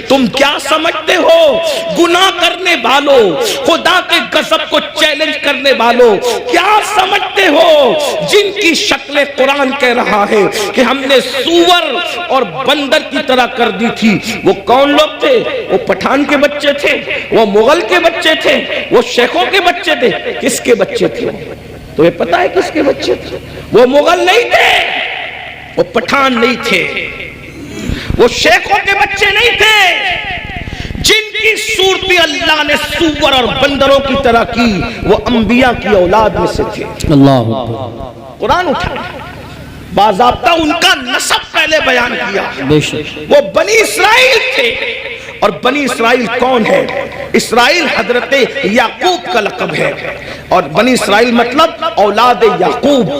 تم کیا سمجھتے ہو گناہ کرنے والوں، خدا کے غضب کو چیلنج کرنے والوں، کیا سمجھتے ہو جن کی شکلیں قرآن کہہ رہا ہے کہ ہم نے سور اور بندر کی طرح کر دی تھی؟ وہ کون لوگ تھے؟ وہ پٹھان کے بچے تھے، وہ مغل کے بچے تھے، وہ شیخوں کے بچے تھے؟ کس کے بچے تھے؟ تو یہ پتا ہے کس کے بچے تھے؟ وہ مغل نہیں تھے، وہ پٹھان نہیں تھے، وہ شیخوں کے بچے نہیں تھے۔ جن کی صورتیں اللہ نے سور اور بندروں کی طرح کی وہ انبیاء کی اولاد میں سے تھے۔ اللہ قرآن اٹھا باضابطہ ان کا نسب پہلے بیان کیا، بے شک وہ بنی اسرائیل تھے۔ اور بنی اسرائیل کون ہے؟ اسرائیل حضرت یعقوب کا لقب ہے، اور بنی اسرائیل مطلب اولاد یعقوب،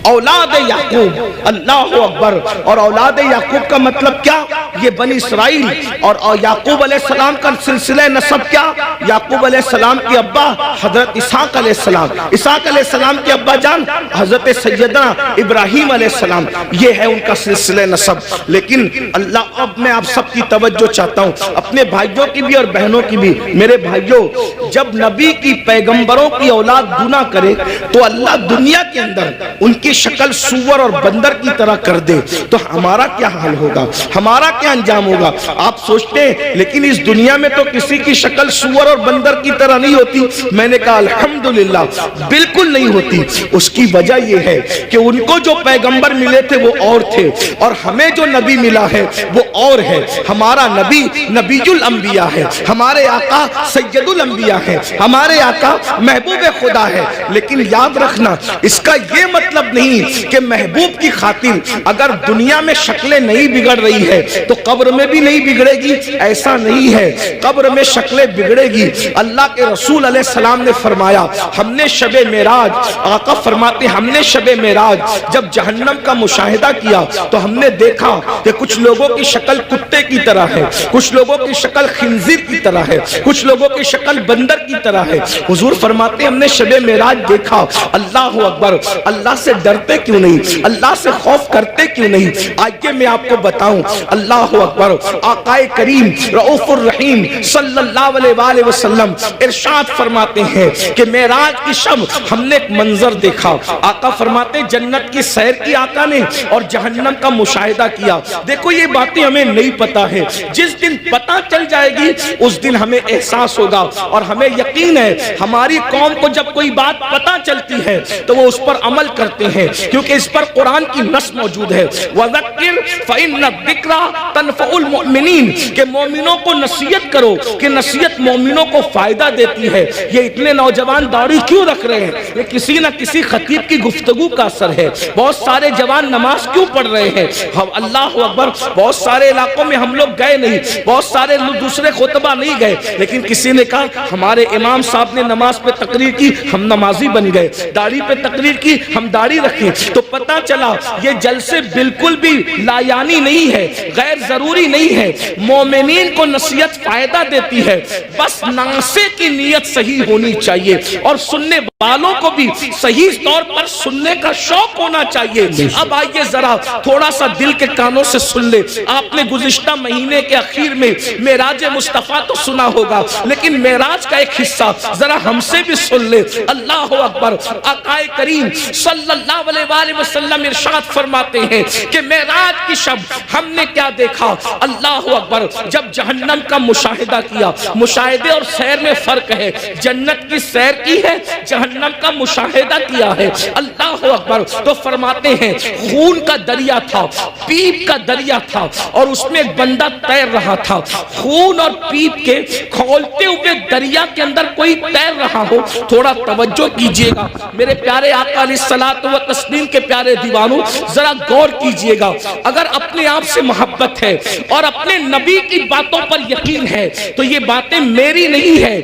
اولاد یعقوب، اللہ اکبر۔ اور اولاد یعقوب کا مطلب کیا؟ یہ بنی اسرائیل اور یعقوب علیہ السلام کا سلسلہ نسب کیا؟ یعقوب علیہ السلام کے ابا حضرت اسحاق علیہ السلام، اسحاق علیہ السلام کے ابا جان حضرت سیدنا ابراہیم علیہ السلام، یہ ہے ان کا سلسلہ نسب۔ لیکن اللہ، اب میں آپ سب کی توجہ چاہتا ہوں، اپنے بھائیوں کی بھی اور بہنوں کی بھی۔ میرے بھائیوں، جب نبی کی پیغمبروں کی اولاد گناہ کرے تو اللہ دنیا کے اندر ان کی شکل سور اور بندر کی طرح کر دے تو ہمارا کیا حال ہوگا، ہمارا کیا انجام ہوگا؟ آپ سوچتے ہیں لیکن اس دنیا میں تو کسی کی شکل سور اور بندر کی طرح نہیں ہوتی۔ میں نے کہا الحمدللہ بالکل نہیں ہوتی۔ اس کی وجہ یہ ہے کہ ان کو جو پیغمبر ملے تھے وہ اور تھے، اور ہمیں جو نبی ملا ہے وہ اور ہے۔ ہمارا نبی نبی الانبیاء ہے، ہمارے آقا سید الانبیاء ہے، ہمارے آقا محبوب خدا ہے۔ لیکن یاد رکھنا، اس کا یہ مطلب نہیں کہ محبوب کی خاطر اگر دنیا میں شکلیں نہیں بگڑ رہی ہے تو قبر میں بھی نہیں بگڑے گی، ایسا نہیں ہے۔ قبر میں شکلیں بگڑے گی۔ اللہ کے رسول علیہ السلام نے فرمایا، ہم نے شب معراج، آقا فرماتے ہم نے شب معراج جب جہنم کا مشاہدہ کیا تو ہم نے دیکھا کہ کچھ لوگوں کی شکل کتے کی طرح ہے، کچھ لوگوں کی شکل خنزیر کی طرح ہے، کچھ لوگوں کی شکل بندر کی طرح ہے۔ حضور فرماتے ہم نے شب معراج دیکھا۔ اللہ اکبر، اللہ سے ڈرتے کیوں نہیں؟ اللہ سے خوف کرتے کیوں نہیں؟ آئیے میں آپ کو بتاؤں۔ اللہ اکبر، آقا کریم رؤوف الرحیم صلی اللہ علیہ وآلہ وسلم ارشاد فرماتے ہیں کہ معراج کی شب ہم نے ایک منظر دیکھا۔ آقا فرماتے جنت کی سیر کی آقا نے اور جہنم کا مشاہدہ کیا۔ دیکھو یہ باتیں ہمیں نہیں پتا ہے، جس دن پتا چل جائے گی اس دن ہمیں احساس ہوگا، اور ہمیں یقین ہے ہماری قوم کو جب کوئی بات پتا چلتی ہے تو وہ اس پر عمل کرتے ہیں، کیونکہ اس پر قرآن کی نص موجود ہے، وَذَكِّرْ فَإِنَّ الذِّكْرَى تَنفَعُ الْمُؤْمِنِينَ، کہ مومنوں کو نصیحت کرو کہ نصیحت مومنوں کو فائدہ دیتی ہے۔ یہ اتنے نوجوان داڑھی کیوں رکھ رہے ہیں؟ یہ کسی نہ کسی خطیب کی گفتگو کا اثر ہے۔ بہت سارے جوان نماز کیوں پڑھ رہے ہیں؟ اللہ اکبر، بہت سارے علاقوں میں ہم لوگ گئے نہیں، بہت سارے دوسرے خطبہ نہیں گئے، لیکن کسی نے کہا ہمارے امام صاحب نے نماز پہ تقریر کی، ہم نمازی بن گئے، داڑھی پہ تقریر کی، ہم داڑھی رکھیں۔ تو پتہ چلا یہ جلسے بالکل بھی لایانی نہیں ہے، غیر ضروری نہیں ہے۔ مومنین کو نصیحت فائدہ دیتی ہے، بس ناصح کی نیت صحیح ہونی چاہیے، اور سننے والوں کو بھی صحیح طور پر سننے کا شوق ہونا چاہیے۔ اب آئیے ذرا تھوڑا سا دل کے کانوں سے سن لے۔ آپ نے گزشتہ مہینے کے اخیر میں معراج مصطفیٰ تو سنا ہوگا، لیکن معراج کا ایک حصہ ذرا ہم سے بھی سن لے۔ اللہ اکبر، آقا کریم صلی اللہ علیہ وآلہ وسلم ارشاد فرماتے ہیں کہ معراج کی شب ہم نے کیا دیکھا؟ اللہ اکبر، جب جہنم کا مشاہدہ کیا۔ مشاہدے اور سیر میں فرق ہے، جنت کی سیر کی ہے، جہنم کا مشاہدہ کیا ہے۔ اللہ اکبر، تو فرماتے ہیں خون کا دریا تھا، پیپ کا دریا تھا، اور اس میں ایک بندہ تیر رہا تھا۔ خون اور پیپ کے کھولتے ہوئے دریا کے اندر کوئی تیر رہا ہو، تھوڑا توجہ کیجئے گا میرے پیارے آقا علیہ الصلوۃ والتسلیم کے پیارے دیوانوں، ذرا غور کیجئے گا۔ اگر اپنے آپ سے محبت ہے اور اپنے نبی کی باتوں پر یقین ہے تو یہ باتیں میری نہیں ہے،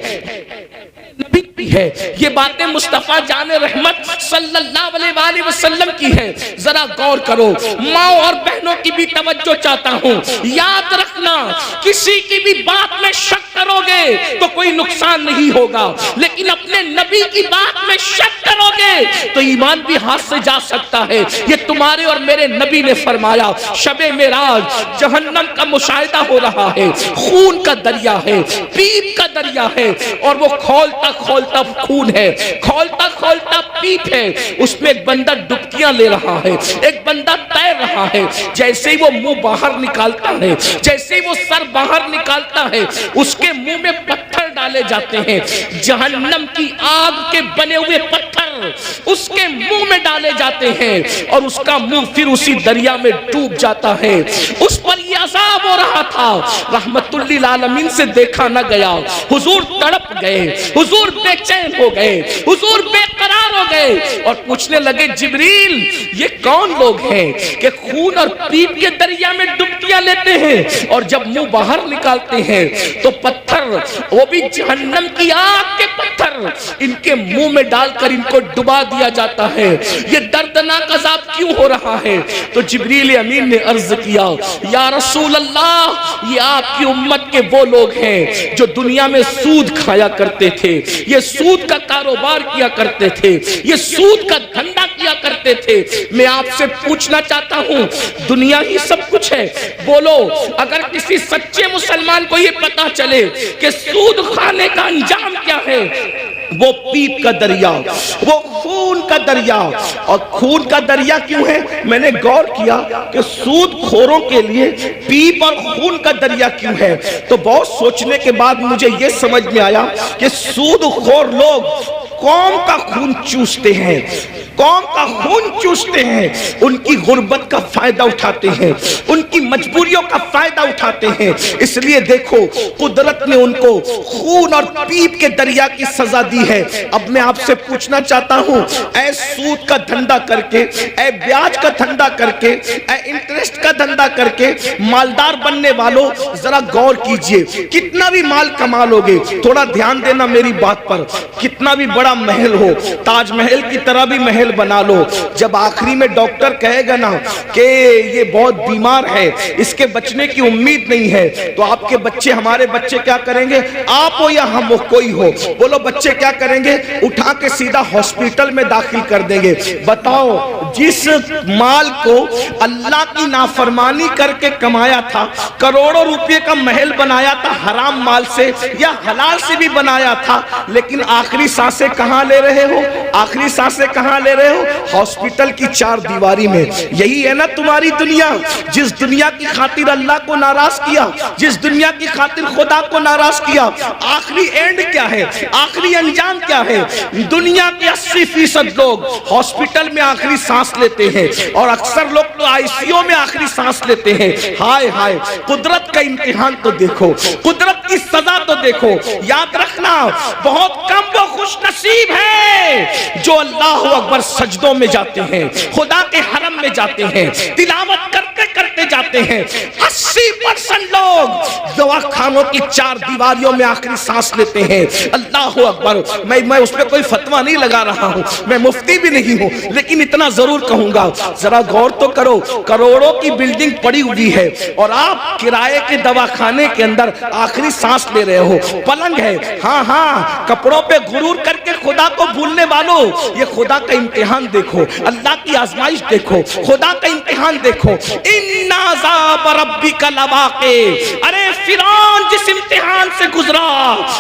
نبی بکتی ہے۔ یہ باتیں مصطفیٰ جان رحمت صلی اللہ علیہ وآلہ وسلم کی ہے۔ ذرا غور کرو، ماں اور بہنوں کی بھی توجہ چاہتا ہوں، یاد رکھنا کسی کی بھی بات میں شک کرو گے تو کوئی نقصان نہیں ہوگا، لیکن اپنے نبی کی بات میں شک کرو گے تو ایمان بھی ہاتھ سے جا سکتا ہے۔ یہ تمہارے اور میرے نبی نے فرمایا۔ شب معراج جہنم کا مشاہدہ ہو رہا ہے، خون کا دریا ہے، پیپ کا دریا ہے، اور وہ کھولتا کھولتا خون ہے، کھولتا کھولتا پیپ ہے، اس میں ایک بندہ ڈبکیاں لے رہا ہے، ایک بندہ تیر رہا ہے۔ جیسے ہی وہ منہ باہر نکالتا ہے، جیسے ہی وہ سر باہر نکالتا ہے، اس کے منہ میں پتھر ڈالے جاتے ہیں، جہنم کی آگ کے بنے ہوئے پتھر اس کے منہ میں ڈالے جاتے ہیں، اور اس کا منہ پھر اسی دریا میں ڈوب جاتا ہے۔ اس پر یہ عذاب ہو رہا تھا، رحمت للعالمین سے دیکھا نہ گیا۔ حضور تڑپ گئے، حضور بے چین ہو گئے، حضور بے قرار ہو گئے، اور پوچھنے لگے جبریل یہ کون لوگ ہیں کہ خون اور پیپ کے دریا میں ڈبکیاں لیتے ہیں، اور جب منہ باہر نکالتے ہیں تو پتھر، وہ بھی جہنم کی آگ کے پتھر، ان کے منہ میں ڈال کر ان کو ڈبا دیا جاتا ہے۔ یہ دردناک عذاب کیوں ہو رہا ہے؟ تو جبریل امین نے عرض کیا یا رسول اللہ، یہ آپ کی امت کے وہ لوگ ہیں جو دنیا میں سود کھایا کرتے تھے، یہ سود کا کاروبار کیا کرتے تھے، یہ سود کا دھندا کیا کرتے تھے۔ میں آپ سے پوچھنا چاہتا ہوں، دنیا ہی سب کچھ ہے؟ بولو، اگر کسی سچے مسلمان کو یہ پتا چلے کہ سود کھانے کا انجام کیا ہے، وہ پیپ کا دریا، وہ خون کا دریا۔ اور خون کا دریا کیوں ہے؟ میں نے غور کیا کہ سود خوروں کے لیے پیپ اور خون کا دریا کیوں ہے، تو بہت سوچنے کے بعد مجھے یہ سمجھ میں آیا کہ سود خور لوگ قوم کا خون چوستے ہیں، قوم کا خون چوستے ہیں، ان کی غربت کا فائدہ اٹھاتے ہیں، ان کی مجبوریوں کا فائدہ اٹھاتے ہیں۔ اس لیے دیکھو قدرت نے ان کو خون اور پیپ کے دریا کی سزا دی ہے۔ اب میں آپ سے پوچھنا چاہتا ہوں، اے سود کا دھندا کر کے، اے بیاج کا دھندا کر کے، اے انٹرسٹ کا دھندا کر کے مالدار بننے والوں، ذرا غور کیجئے، کتنا بھی مال کما لوگے، تھوڑا دھیان دینا میری بات پر، کتنا بھی بڑا محل ہو، تاج محل کی طرح بھی محل بنا لو، جب آخری میں ڈاکٹر کہے گا نا کہ یہ بہت بیمار ہے، اس کے بچنے کی امید نہیں ہے، تو آپ کے بچے، ہمارے بچے کیا کریں گے؟ آپ ہو یا ہم ہو، کوئی ہو، بولو بچے کیا کریں گے؟ اٹھا کے سیدھا ہاسپٹل میں داخل کر دیں گے۔ بتاؤ، جس مال کو اللہ کی نافرمانی کر کے کمایا تھا، کروڑوں روپے کا محل بنایا تھا حرام مال سے یا حلال سے بھی بنایا تھا، لیکن آخری سانسیں کہاں لے رہے ہو؟ آخری سانسیں کہاں لے رہے ہو؟ ہاسپٹل کی چار دیواری میں۔ یہی ہے نا تمہاری دنیا، جس دنیا کی خاطر اللہ کو ناراض کیا، جس دنیا کی خاطر خدا کو ناراض کیا، آخری اینڈ کیا ہے؟ آخری انجام کیا ہے؟ دنیا کے 80% لوگ ہاسپٹل میں آخری سانس لیتے ہیں، اور اکثر لوگ تو آئی سی یو میں آخری سانس لیتے ہیں۔ ہائے ہائے، قدرت کا امتحان تو دیکھو، قدرت کی سزا تو دیکھو۔ یاد رکھنا، بہت کم وہ خوش نصیب ہے جو اللہ اکبر سجدوں میں جاتے ہیں، خدا کے حرم میں جاتے ہیں، تلاوت کرتے کرتے جاتے ہیں۔ 80% لوگ دوا خانوں کی چار دیواریوں میں آخری سانس لیتے ہیں۔ اللہ اکبر، میں اس پہ کوئی فتویٰ نہیں لگا رہا ہوں، میں مفتی بھی نہیں ہوں، لیکن اتنا ضرور کہوں گا، ذرا غور تو کرو، کروڑوں کی بلڈنگ پڑی ہوئی ہے اور آپ کرائے کے دواخانے کے اندر آخری سانس لے رہے ہو۔ پلنگ ہے، ہاں ہاں، کپڑوں پہ غرور کر کے خدا کو بھولنے والوں، یہ خدا کا امتحان دیکھو، اللہ کی آزمائش دیکھو، خدا کا امتحان دیکھو۔ ان عذاب ربک لواقع، ارے فرعون جس امتحان سے گزرا،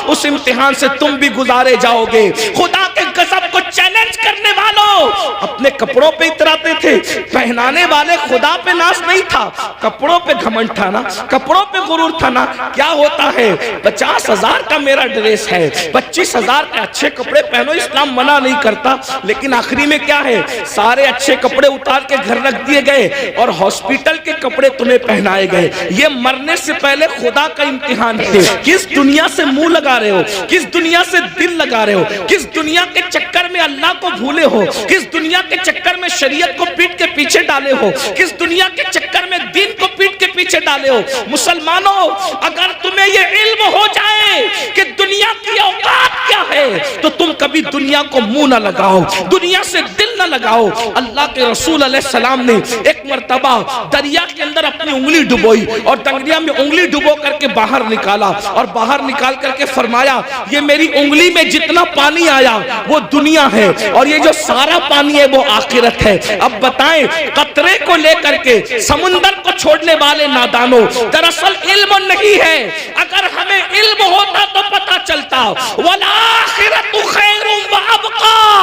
اس امتحان سے تم بھی گزارے جاؤ گے۔ خدا کے غضب کو چیلنج کرنے والوں اپنے کپڑوں پہ اتراتے تھے، پہنانے والے خدا پہ ناز نہیں تھا، کپڑوں پہ گھمنڈ تھا نا، کپڑوں پہ غرور تھا نا۔ کیا ہوتا ہے؟ 50,000 کا میرا ڈریس ہے، 25,000 کے اچھے کپڑے پہنو، اسلام منع نہیں کرتا، لیکن آخری میں کیا ہے؟ سارے اچھے کپڑے اتار کے گھر رکھ دیے گئے اور ہاسپٹل کے کپڑے تمہیں پہنائے گئے۔ یہ مرنے سے پہلے خدا کا امتحان ہے۔ کس دنیا سے منہ لگا رہے ہو؟ کس دنیا سے دل لگا رہے ہو؟ کس دنیا کے چکر میں اللہ کو بھولے ہو؟ کس دنیا کے چکر میں شریعت کو پیٹ کے پیچھے ڈالے ہو؟ کس دنیا کے چکر میں دین کو پیٹ کے پیچھے ڈالے ہو؟ مسلمانوں، اگر تمہیں یہ علم ہو جائے کہ دنیا کی اوقات کیا ہے، تو تم کبھی دنیا کو منہ نہ لگاؤ، دنیا سے دل نہ لگاؤ۔ اللہ کے رسول علیہ السلام نے ایک مرتبہ دریا کے اندر اپنی انگلی ڈبوئی اور دریا میں انگلی ڈبو کر کے باہر نکالا، اور باہر نکال کر کے فرمایا یہ میری انگلی میں جتنا پانی آیا وہ دنیا ہے، اور یہ جو سارا پانی ہے وہ آخرت ہے۔ اب بتائیں قطرے کو لے کر کے سمندر کو چھوڑنے والے نادانوں، دراصل علم نہیں ہے۔ اگر ہمیں علم ہوتا تو پتا چلتا وَالْآخِرَةُ خَيْرٌ وَأَبْقَىٰ،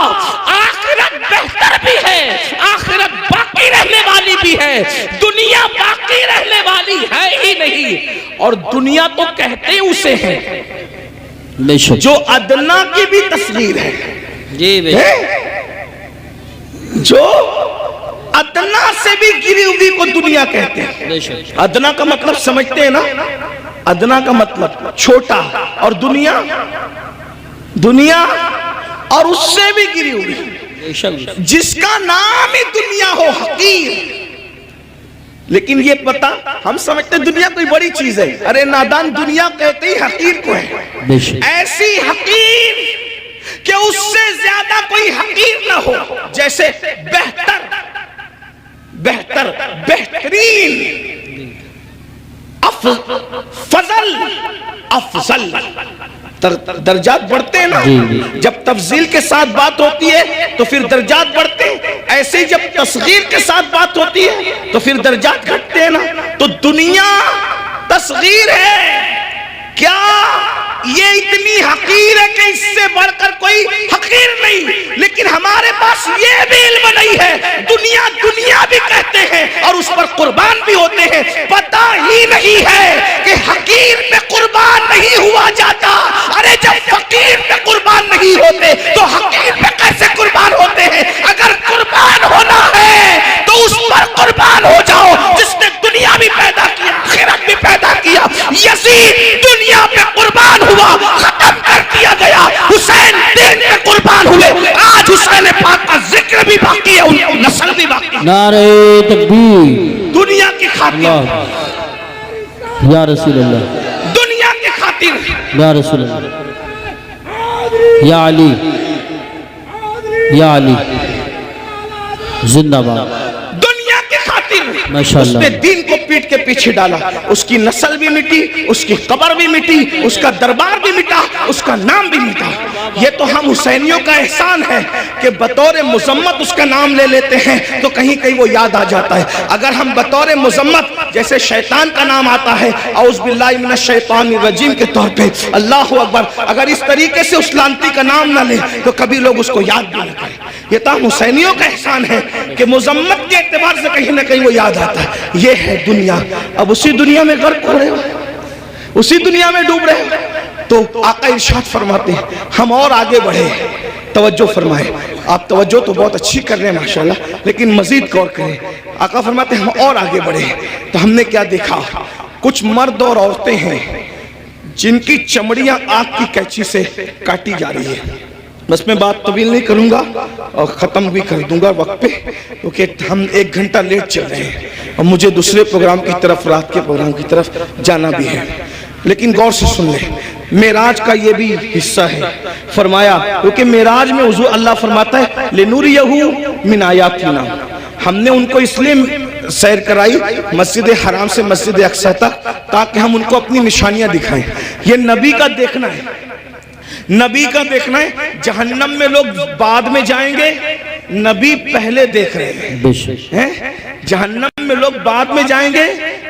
آخرت بہتر بھی ہے، آخرت باقی رہنے والی بھی ہے، دنیا باقی رہنے والی ہے ہی نہیں۔ اور دنیا تو کہتے اسے ہیں جو ادنا کی بھی تصغیر ہے، جو ادنا سے بھی گری ہوئی کو دنیا کہتے ہیں۔ ادنا کا مطلب سمجھتے ہیں نا، ادنا کا مطلب چھوٹا، اور دنیا اور اس سے بھی گری ہوئی، جس کا نام ہی دنیا ہو حقیر۔ لیکن یہ پتا ہم سمجھتے دنیا کوئی بڑی چیز ہے، ارے نادان دنیا کہتے ہی حقیر کو ہے، ایسی حقیر کہ اس سے زیادہ کوئی حقیر نہ ہو، جیسے بہترین، افضل درجات بڑھتے ہیں نا، جب تفضیل کے ساتھ بات ہوتی ہے تو پھر درجات بڑھتے ہیں، ایسے ہی جب تصغیر کے ساتھ بات ہوتی ہے تو پھر درجات گھٹتے ہیں نا۔ تو دنیا تصغیر ہے، کیا یہ اتنی حقیر ہے کہ اس سے بڑھ کر کوئی حقیر نہیں، لیکن ہمارے پاس یہ بھی علم نہیں ہے۔ دنیا بھی کہتے ہیں اور اس پر قربان بھی ہوتے ہیں، پتہ ہی نہیں ہے کہ حقیر پہ قربان نہیں ہوا جاتا۔ ارے جب فقیر پہ قربان نہیں ہوتے تو حقیر پہ کیسے قربان ہوتے ہیں؟ اگر قربان ہونا ہے تو اس پر قربان ہو جاؤ جس نے دنیا بھی پیدا کیا، آخرت بھی پیدا کیا۔ یزید دنیا پہ قربان ہوا، ختم کر دیا گیا، حسین دین پہ قربان ہوئے، آج حسین پاک کا ذکر بھی باقی ہے، ان کی نسل بھی باقی ہے۔ نعرہ تکبیر، دنیا کی خاطر، یا رسول اللہ، دنیا کی خاطر، یا رسول اللہ، یا علی، یا علی زندہ باد، دنیا کی خاطر ماشاءاللہ، اس نے دین کو پیٹ کے پیچھے ڈالا، اس کی نسل بھی مٹی، اس کی قبر بھی مٹی، اس کا دربار بھی مٹا، اس کا نام بھی مٹا۔ یہ تو ہم حسینیوں کا احسان ہے کہ بطور مذمت اس کا نام لے لیتے ہیں تو کہیں کہیں وہ یاد آ جاتا ہے۔ اگر ہم بطور مذمت جیسے شیطان کا نام آتا ہے اعوذ باللہ من الشیطان الرجیم کے طور پہ، اللہ اکبر، اگر اس طریقے سے اس لانتی کا نام نہ لے تو کبھی لوگ اس کو یاد بھی نہ کریں۔ یہ تو ہم حسینیوں کا احسان ہے کہ مذمت کے اعتبار سے کہیں نہ کہیں وہ یاد آتا ہے۔ یہ ہے دنیا، اب اسی دنیا میں غرق ہو رہے ہو، اسی دنیا میں ڈوب رہے ہو۔ تو آقا ارشاد فرماتے ہیں ہم اور آگے بڑھے، توجہ فرمائے، آپ توجہ تو بہت اچھی کر رہے ہیں ماشاءاللہ، لیکن مزید غور کریں۔ آقا فرماتے ہیں ہم اور آگے بڑھے تو ہم نے کیا دیکھا، کچھ مرد اور عورتیں ہیں جن کی چمڑیاں آگ کی کینچی سے کاٹی جا رہی ہے۔ بس میں بات طویل نہیں کروں گا اور ختم بھی کر دوں گا وقت پہ، کیونکہ ہم 1 گھنٹہ لیٹ چل رہے ہیں اور مجھے دوسرے پروگرام کی طرف، رات کے پروگرام کی طرف جانا بھی ہے۔ لیکن غور سے سن لیں، معراج کا یہ بھی حصہ ہے۔ فرمایا کیونکہ معراج میں حضور اللہ فرماتا ہے لِنُرِيَهُ مِنْ آیَاتِنَا، ہم نے ان کو اس لیے سیر کرائی مسجد حرام سے مسجد اقصی تک تاکہ ہم ان کو اپنی نشانیاں دکھائیں۔ یہ نبی کا دیکھنا ہے، نبی کا دیکھنا ہے۔ جہنم میں لوگ بعد میں جائیں گے، نبی پہلے دیکھ رہے ہیں۔ جہنم میں لوگ بعد میں جائیں گے،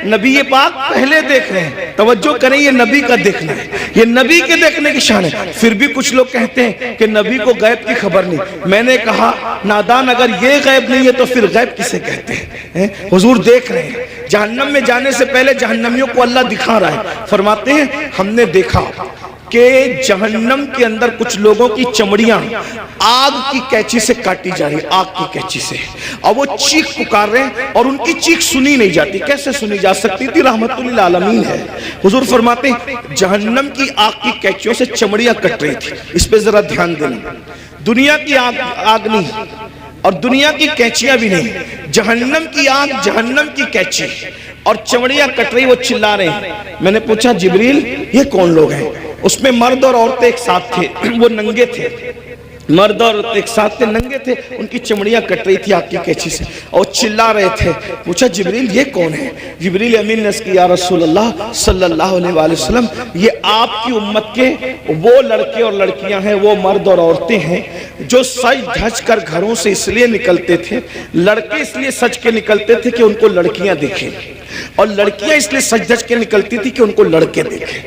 نبی پاک پہلے دیکھ رہے ہیں۔ توجہ کریں، یہ نبی کا دیکھنا ہے، یہ نبی کے دیکھنے کی شان ہے۔ پھر بھی کچھ لوگ کہتے ہیں کہ نبی کو غیب کی خبر نہیں۔ میں نے کہا نادان، اگر یہ غیب نہیں ہے تو پھر غیب کسے کہتے ہیں؟ حضور دیکھ رہے ہیں، جہنم میں جانے سے پہلے جہنمیوں کو اللہ دکھا رہا ہے۔ فرماتے ہیں ہم نے دیکھا کہ جہنم کے اندر کچھ لوگوں کی چمڑیاں آگ کی کینچی سے کاٹی جا رہی، آگ کی کینچی سے، اور وہ چیخ پکار رہے ہیں اور ان کی چیخ سنی نہیں جاتی۔ کیسے سنی جا سکتی تھی؟ رحمت للعالمین ہے۔ حضور فرماتے ہیں جہنم کی آگ کی کینچیوں سے چمڑیاں کٹ رہی تھی۔ اس پہ ذرا دھیان دینا، دنیا کی آگ نہیں اور دنیا کی کینچیاں بھی نہیں، جہنم کی آگ، جہنم کی کینچی اور چمڑیاں کٹ رہی، وہ چلا رہے ہیں۔ میں نے پوچھا جبریل یہ کون لوگ ہیں؟ اس میں مرد اور عورتیں ایک ساتھ تھے، وہ ننگے تھے، مرد اور عورتیں ایک ساتھ تھے، ننگے تھے، ان کی چمڑیاں کٹ رہی تھی آگ کی قینچی سے اور چلا رہے تھے۔ پوچھا جبریل یہ کون ہے؟ جبریل امین نے کہا یا رسول اللہ صلی اللہ علیہ وآلہ وسلم یہ آپ کی امت کے وہ لڑکے اور لڑکیاں ہیں، وہ مرد اور عورتیں ہیں جو سج دھج کر گھروں سے اس لیے نکلتے تھے، لڑکے اس لیے سج کے نکلتے تھے کہ ان کو لڑکیاں دیکھیں، اور لڑکیاں اس لیے سج دھج کے نکلتی تھی کہ ان کو لڑکے دیکھیں،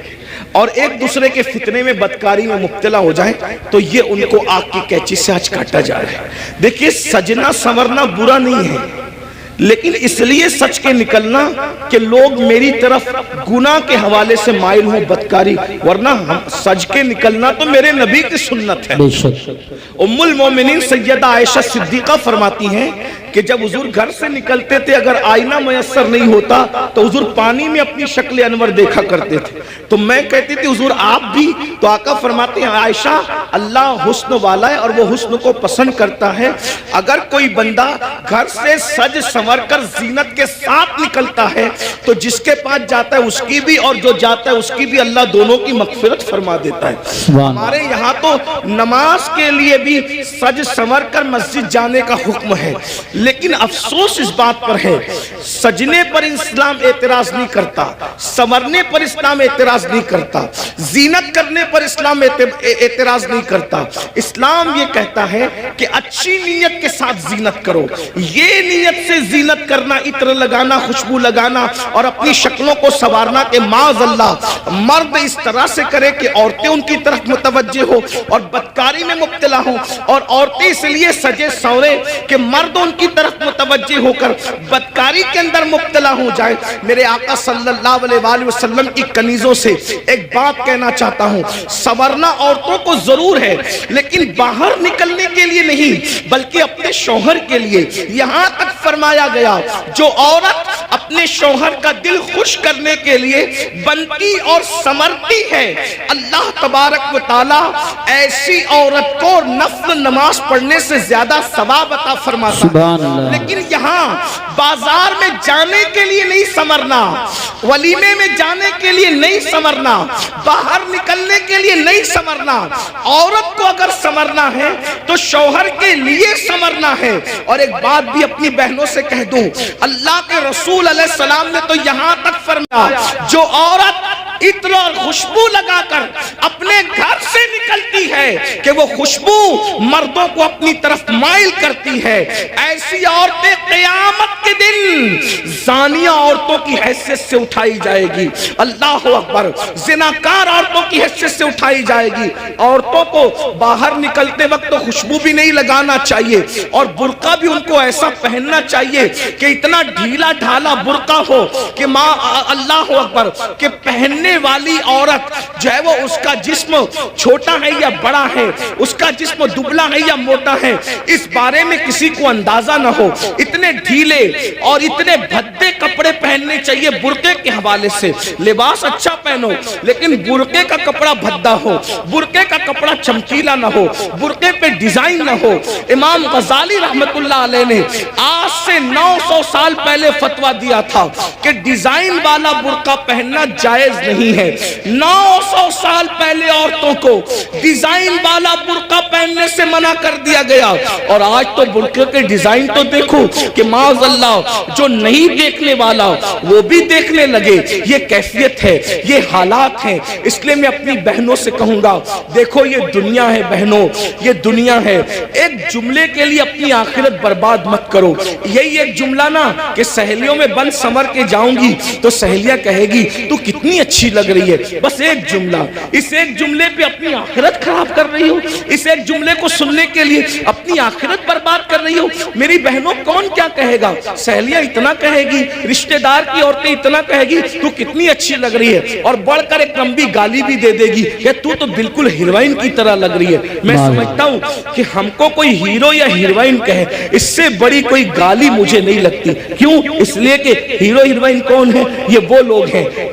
اور ایک دوسرے کے فتنے میں بدکاری میں مبتلا ہو جائیں تو یہ ان کو آگ کی قینچی سے آج کاٹا جا رہا ہے۔ دیکھیے سجنا سنورنا برا نہیں ہے، لیکن اس لیے سچ کے نکلنا کہ لوگ میری طرف گناہ کے حوالے سے مائل ہوں، بدکاری، ورنہ سج کے نکلنا تو میرے نبی کی سنت ہے۔ بے شک ام المومنین سیدہ عائشہ صدیقہ فرماتی ہیں کہ جب حضور گھر سے نکلتے تھے اگر آئینہ میسر نہیں ہوتا تو حضور پانی میں اپنی شکل انور دیکھا کرتے تھے، تو میں کہتی تھی حضور آپ بھی؟ تو آقا فرماتے ہیں عائشہ اللہ حسن والا ہے اور وہ حسن کو پسند کرتا ہے، اگر کوئی بندہ گھر سے سج سنور کر زینت کے ساتھ نکلتا ہے تو جس کے پاس جاتا ہے اس کی بھی اور جو جاتا ہے اس کی بھی اللہ دونوں کی مغفرت فرما دیتا ہے۔ ہمارے یہاں تو نماز کے لیے بھی سج سنور کر مسجد جانے کا حکم ہے، لیکن افسوس اس بات پر ہے سجنے پر اسلام اعتراض نہیں کرتا، سنورنے پر اسلام اعتراض نہیں کرتا، زینت کرنے پر اسلام اعتراض نہیں کرتا۔ اسلام یہ کہتا ہے کہ اچھی نیت کے ساتھ زینت کرو، یہ نیت سے زینت کرنا، عطر لگانا، خوشبو لگانا اور اپنی شکلوں کو سنوارنا کہ معاذ اللہ مرد اس طرح سے کرے کہ عورتیں ان کی طرف متوجہ ہو اور بدکاری میں مبتلا ہوں، اور عورتیں اس لیے سجے سورے کہ مرد ان کی طرف متوجہ ہو کر بدکاری کے اندر مبتلا ہو جائے۔ میرے آقا صلی اللہ علیہ وآلہ وسلم کی کنیزوں سے ایک بات کہنا چاہتا ہوں، سنورنا عورتوں کو ضرور ہے لیکن باہر نکلنے کے لیے نہیں بلکہ اپنے شوہر کے لیے۔ یہاں تک فرمایا گیا جو عورت اپنے شوہر کا دل خوش کرنے کے لیے بنتی اور سمرتی ہے، اللہ تبارک و تعالی ایسی عورت کو نفل نماز پڑھنے سے زیادہ ثواب عطا فرماتا ہے۔ لیکن یہاں بازار میں جانے کے لیے نہیں سمرنا، ولیمے میں جانے کے لیے نہیں سمرنا، باہر نکلنے کے لیے نہیں سمرنا، عورت کو اگر سمرنا ہے تو شوہر کے لیے سمرنا ہے۔ اور ایک بات بھی اپنی بہنوں سے کہہ دوں، اللہ کے رسول علیہ السلام نے تو یہاں تک فرمایا جو عورت عطر اور خوشبو لگا کر اپنے گھر سے نکلتی ہے کہ وہ خوشبو مردوں کو اپنی طرف مائل کرتی ہے، ایسی عورتیں قیامت کے دن زانیہ عورتوں کی حیثیت سے اٹھائی جائے گی، اللہ اکبر، زناکار عورتوں کی حیثیت سے اٹھائی جائے گی۔ عورتوں کو باہر نکلتے وقت تو خوشبو بھی نہیں لگانا چاہیے اور برقع بھی ان کو ایسا پہننا چاہیے کہ اتنا ڈھیلا ڈھالا برقع ہو کہ ماں اللہ اکبر کہ پہننے والی عورت جو ہے وہ اس کا جسم چھوٹا ہے یا بڑا ہے، اس کا جسم دبلا ہے یا موٹا ہے، اس بارے میں کسی کو اندازہ نہ ہو۔ اتنے ڈھیلے اور اتنے بھدے کپڑے پہننے چاہیے برقعے کے حوالے سے۔ لباس اچھا پہنو لیکن برقعے کا کپڑا بھدا ہو، برقعے کا کپڑا چمکیلا نہ ہو، برقعے پہ ڈیزائن نہ ہو۔ امام غزالی رحمت اللہ علیہ نے آج سے 900 سال پہلے فتویٰ دیا تھا کہ ڈیزائن والا برقع پہننا جائز نہیں ہے۔ 900 سال پہلے عورتوں کو ڈیزائن والا برقع پہننے سے منع کر دیا گیا، اور آج تو برقعے کے ڈیزائن تو دیکھو کہ معاذ اللہ جو نہیں دیکھنے والا وہ بھی دیکھنے لگے۔ یہ کیفیت ہے، یہ حالات ہیں۔ اس لیے میں اپنی بہنوں سے کہوں گا دیکھو یہ دنیا ہے بہنوں، یہ دنیا ہے، ایک جملے کے لیے اپنی آخرت برباد مت کرو۔ یہی ایک جملہ نا کہ سہیلیوں میں بند سمر کے جاؤں گی تو سہیلیاں کہے گی تو کتنی اچھی لگ رہی ہے، بس ایک جملہ، اس ایک جملے پہ اپنی آخرت خراب کر رہی ہو، اس ایک جملے کو سننے کے لیے اپنی آخرت برباد کر رہی ہو۔ میری بہنوں کون کیا کہے گا؟ سہیلیاں اتنا کہے گی، رشتہ دار کی عورتیں اتنا کہے گی تو کتنی اچھی لگ رہی ہے، اور بڑھ کر ایک لمبی گالی بھی دے دے گی کہ تو بالکل ہیروئن کی طرح لگ رہی ہے۔ میں سمجھتا ہوں کہ ہم کو کوئی ہیرو یا ہیروئن کہے اس سے بڑی کوئی گالی مجھے نہیں لگتی۔ کیوں؟ اس لیے کہ ہیرو ہیروئن کون ہے؟ یہ وہ لوگ ہیں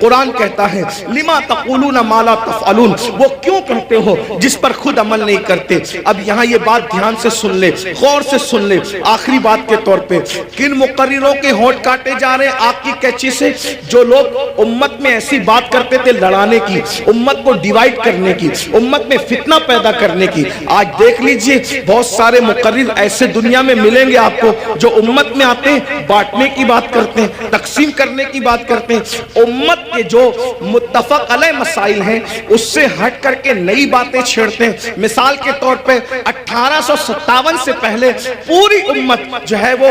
قرآن کہتا ہے لما تقولون ما لا تفعلون، وہ کیوں کہتے ہو جس پر خود عمل نہیں کرتے۔ اب یہاں یہ بات دھیان سے سن لے، غور سے سن لے، آخری بات کے طور پہ کن مقرروں کے ہونٹ کاٹے جا رہے ہیں آگ کی کیچی سے؟ جو لوگ امت میں ایسی بات کرتے تھے لڑانے کی، امت کو ڈیوائیڈ کرنے کی، امت میں فتنہ پیدا کرنے کی، آج دیکھ لیجئے بہت سارے مقرر ایسے دنیا میں ملیں گے آپ کو جو امت میں آتے ہیں بانٹنے کی بات کرتے ہیں، تقسیم کرنے کی بات کرتے ہیں، امت کے جو متفق علیہ مسائل ہیں اس سے ہٹ کر کے نئی باتیں چھیڑتے ہیں۔ مثال کے طور پہ 1857 سے پہلے پوری امت جو ہے وہ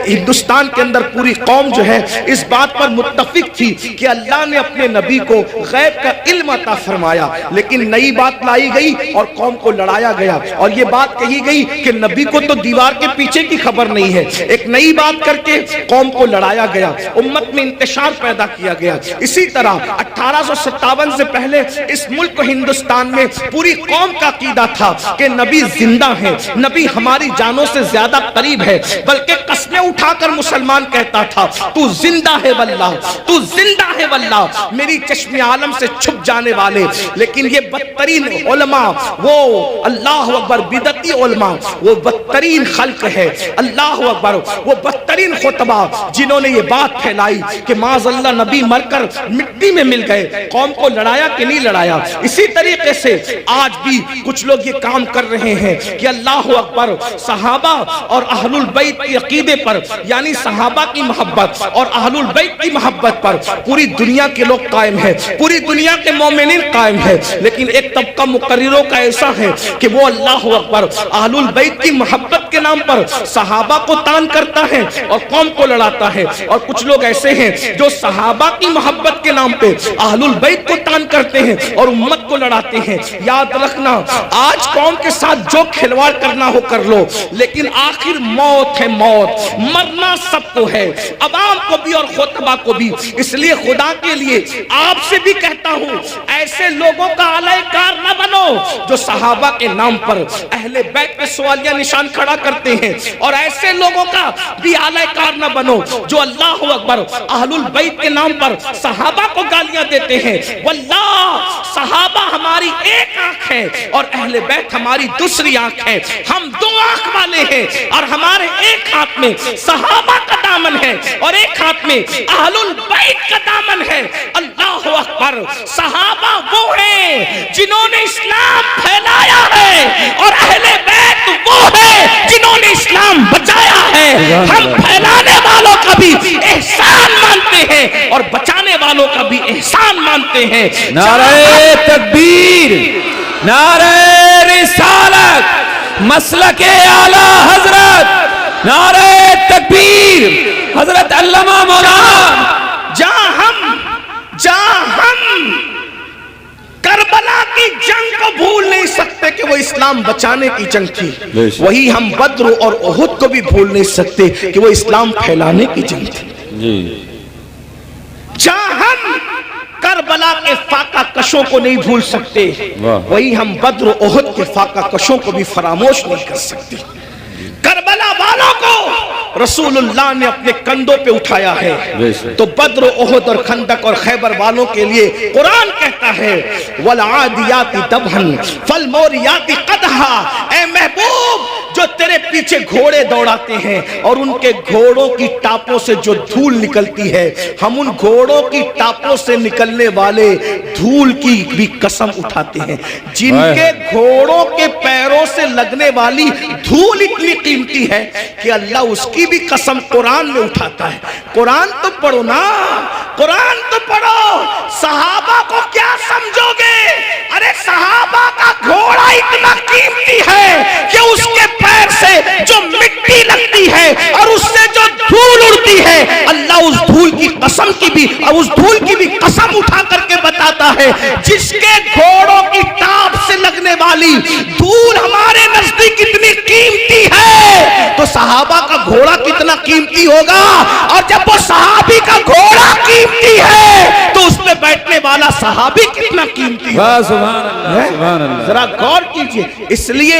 ہندوستان کے اندر پوری قوم جو ہے اس بات پر متفق تھی کہ اللہ نے اپنے نبی کو غیب کا علم عطا فرمایا، لیکن نئی بات لائی گئی اور قوم کو لڑایا گیا، اور یہ بات کہی گئی کہ نبی کو تو دیوار کے پیچھے کی خبر نہیں ہے، ایک نئی بات کر کے قوم کو لڑایا گیا، امت میں انتشار پیدا کیا گیا۔ اسی طرح 1857 سے پہلے اس ملک ہندوستان میں پوری قوم کا عقیدہ تھا کہ نبی زندہ ہے، نبی ہماری جانوں سے زیادہ قریب ہے، بلکہ قسمیں اٹھا کر مسلمان کہتا تھا تو زندہ ہے واللہ، تو زندہ ہے واللہ، میری چشم عالم سے چھپ جانے والے۔ لیکن یہ بدترین علماء، وہ اللہ اکبر بدعتی علماء، وہ بدترین خلق ہے، اللہ اکبر، وہ بدترین خطبہ جنہوں نے یہ بات پھیلائی کہ معاذ اللہ نبی مر کر مٹی میں مل گئے، قوم کو لڑایا کہ نہیں لڑایا۔ اسی طریقے سے آج بھی کچھ لوگ یہ کام کر رہے ہیں کہ اللہ اکبر صحابہ اور اہل البیت کی عقیدے پر، یعنی صحابہ کی محبت اور اہل البیت کی محبت پر پوری دنیا کے لوگ قائم ہیں، پوری دنیا کے مومنین قائم ہیں، لیکن ایک طبقہ مقرروں کا ایسا ہے کہ وہ اللہ اکبر اہل البیت کی محبت کے نام پر صحابہ کو تان کرتا ہے اور قوم کو لڑاتا ہے، اور کچھ لوگ ایسے ہیں جو صحابہ کی محبت کے نام پہ اہل البیت کو تان کرتے ہیں اور امت کو لڑاتے ہیں۔ یاد رکھنا آج قوم کے ساتھ جو کھلواڑ کرنا ہو کر لو، لیکن آخر موت ہے، موت، مرنا سب کو ہے، عوام کو بھی اور خطبہ کو بھی۔ اس لیے خدا کے لیے آپ سے بھی کہتا ہوں ایسے لوگوں کا علیہ کار نہ بنو جو صحابہ کے نام پر اہل بیت پہ سوالیہ نشان کھڑا کرتے ہیں، اور ایسے لوگوں کا بھی علیہ کار نہ بنو جو اللہ اکبر اہل البیت کے نام پر صحابہ کو گالیاں دیتے ہیں۔ واللہ صحابہ ہماری ایک آنکھ ہے اور اہل بیت ہماری دوسری آنکھ ہے، ہم دو آنکھ والے ہیں، اور ہمارے ایک ہاتھ میں صحابہ کا دامن ہے اور ایک ہاتھ میں اہل البیت کا دامن ہے۔ اللہ اکبر، صحابہ وہ ہیں جنہوں نے اسلام پھیلایا ہے، اور اہل بیت وہ ہیں جنہوں نے اسلام بچایا ہے۔ ہم پھیلانے والوں کا بھی احسان مانتے ہیں اور بچانے والوں کا بھی احسان مانتے ہیں۔ نعرہ تکبیر، نعرہ رسالت، مسلک اعلی حضرت، نعرہ تکبیر، حضرت علامہ مولانا۔ جہاں ہم کربلا کی جنگ کو بھول نہیں سکتے کہ وہ اسلام بچانے کی جنگ تھی، وہی ہم بدر اور احد کو بھی بھول نہیں سکتے کہ وہ اسلام پھیلانے کی جنگ تھی۔ جہاں ہم کربلا کے فاقہ کشوں کو نہیں بھول سکتے، وہی ہم بدر و احد کے فاقہ کشوں کو بھی فراموش نہیں کر سکتے۔ کربلا والوں کو رسول اللہ نے اپنے کندھوں پہ اٹھایا ہے، تو بدر و احد اور خندق اور خیبر والوں کے لیے قرآن کہتا ہے وَالْعَادِيَاتِ دَبْحًا فَالْمُورِيَاتِ قَدْحًا۔ اے محبوب، جو تیرے پیچھے گھوڑے دوڑاتے ہیں اور ان کے گھوڑوں کی ٹاپوں سے جو دھول نکلتی ہے، ہم ان گھوڑوں کی ٹاپوں سے نکلنے والے دھول کی بھی قسم اٹھاتے ہیں۔ جن کے گھوڑوں کے پیروں سے لگنے والی دھول اتنی قیمتی ہے کہ اللہ اس کی بھی قسم قرآن میں اٹھاتا ہے۔ قرآن تو پڑھو نا، قرآن تو پڑھو۔ صحابہ کو کیا سمجھو گے؟ ارے صحابہ کا گھوڑا اتنا قیمتی ہے کہ اس کے پیر سے جو مٹی لگتی ہے اور اس سے جو دھول اڑتی ہے، اللہ اس دھول کی قسم کی بھی اور اس دھول کی بھی قسم اٹھا کر کے بتاتا ہے جس کے گھوڑوں کی ٹاپ سے لگنے والی دھول ہمارے نزدیک اتنی قیمتی ہے تو صحابہ کا گھوڑا کتنا قیمتی ہوگا، اور جب وہ صحابی کا گھوڑا قیمتی ہے تو اس پہ بیٹھنے والا صحابی کتنا قیمتی ہے۔ سبحان اللہ، سبحان اللہ۔ ذرا غور کیجئے، اس لیے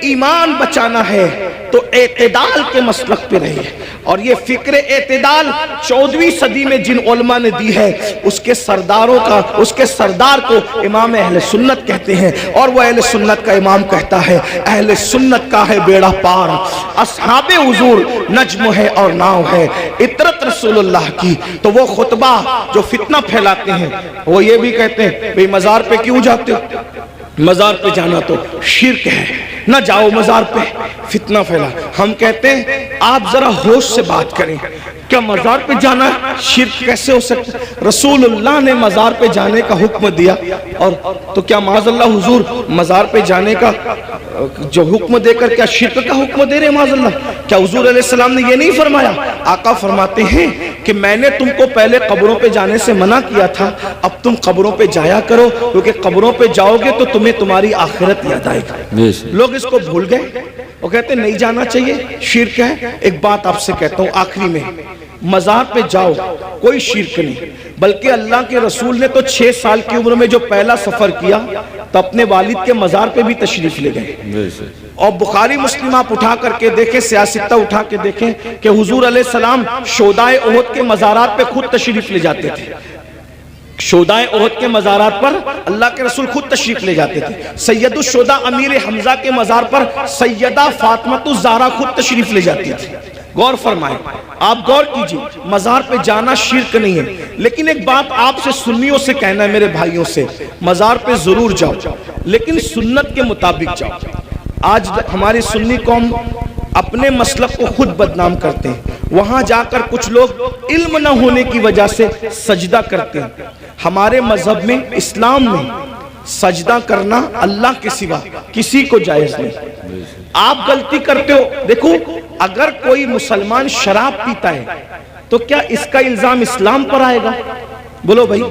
ایمان بچانا ہے تو اعتدال کے مسلک پہ رہیے، اور یہ فکر اعتدال 14ویں صدی میں جن علماء نے دی ہے اس کے سردار کو امام اہل سنت کہتے ہیں، اور وہ اہل سنت کا امام کہتا ہے اہل سنت کا ہے بیڑا پار، اصحاب حضور نجم ہے اور ناؤ ہے، اطرت رسول اللہ کی۔ تو وہ خطبہ جو فتنہ پھیلاتے ہیں وہ یہ بھی کہتے ہیں بھئی مزار پہ کیوں جاتے ہو؟ مزار پہ جانا تو شرک ہے، نہ جاؤ مزار پہ، فتنہ پھیلا۔ ہم کہتے ہیں آپ ذرا ہوش سے بات کریں، کیا مزار پہ جانا شرک کیسے ہو سکتا؟ رسول اللہ نے مزار پہ جانے کا حکم دیا، اور تو کیا معاذ اللہ حضور مزار پہ جانے کا جو حکم دے کر کیا شرک کا حکم دے رہے معاذ اللہ؟ کیا حضور علیہ السلام نے یہ نہیں فرمایا؟ آقا فرماتے ہیں کہ میں نے تم کو پہلے قبروں پہ جانے سے منع کیا تھا، اب تم قبروں پہ جایا کرو، کیونکہ قبروں پہ جاؤ گے تو تمہیں تمہاری آخرت یاد آئے گی۔ لوگ اس کو بھول گئے، وہ کہتے ہیں نہیں جانا چاہیے، شرک ہے۔ ایک بات آپ سے کہتا ہوں آخری میں، مزار پہ جاؤ کوئی شرک نہیں، بلکہ اللہ کے رسول نے تو 6 سال کی عمر میں جو پہلا سفر کیا تو اپنے والد کے مزار پہ بھی تشریف لے گئے۔ اور بخاری مسلم آپ اٹھا کر کے دیکھیں، سیاستہ اٹھا کے دیکھیں کہ حضور علیہ السلام شہدائے احد کے مزارات پہ خود تشریف لے جاتے تھے۔ شہدائے احد کے مزارات پر اللہ کے رسول خود تشریف لے جاتے تھے۔ سید الشہداء امیر حمزہ کے مزار پر سیدہ فاطمہ الزہرا خود تشریف لے جاتی تھی۔ غور فرمائیں، آپ غور کیجئے، مزار پہ جانا شرک نہیں ہے، لیکن ایک بات آپ سے سنیوں سے کہنا ہے، میرے بھائیوں سے، مزار پہ ضرور جاؤ لیکن سنت کے مطابق جاؤ۔ آج ہماری سنی قوم اپنے مسلک کو خود بدنام کرتے ہیں، وہاں جا کر کچھ لوگ علم نہ ہونے کی وجہ سے سجدہ کرتے ہیں۔ ہمارے مذہب میں، اسلام میں سجدہ کرنا اللہ کے سوا کسی کو جائز نہیں۔ آپ غلطی کرتے ہو، دیکھو اگر کوئی مسلمان شراب پیتا ہے تو کیا اس کا الزام اسلام پر آئے گا؟ بولو بھائی،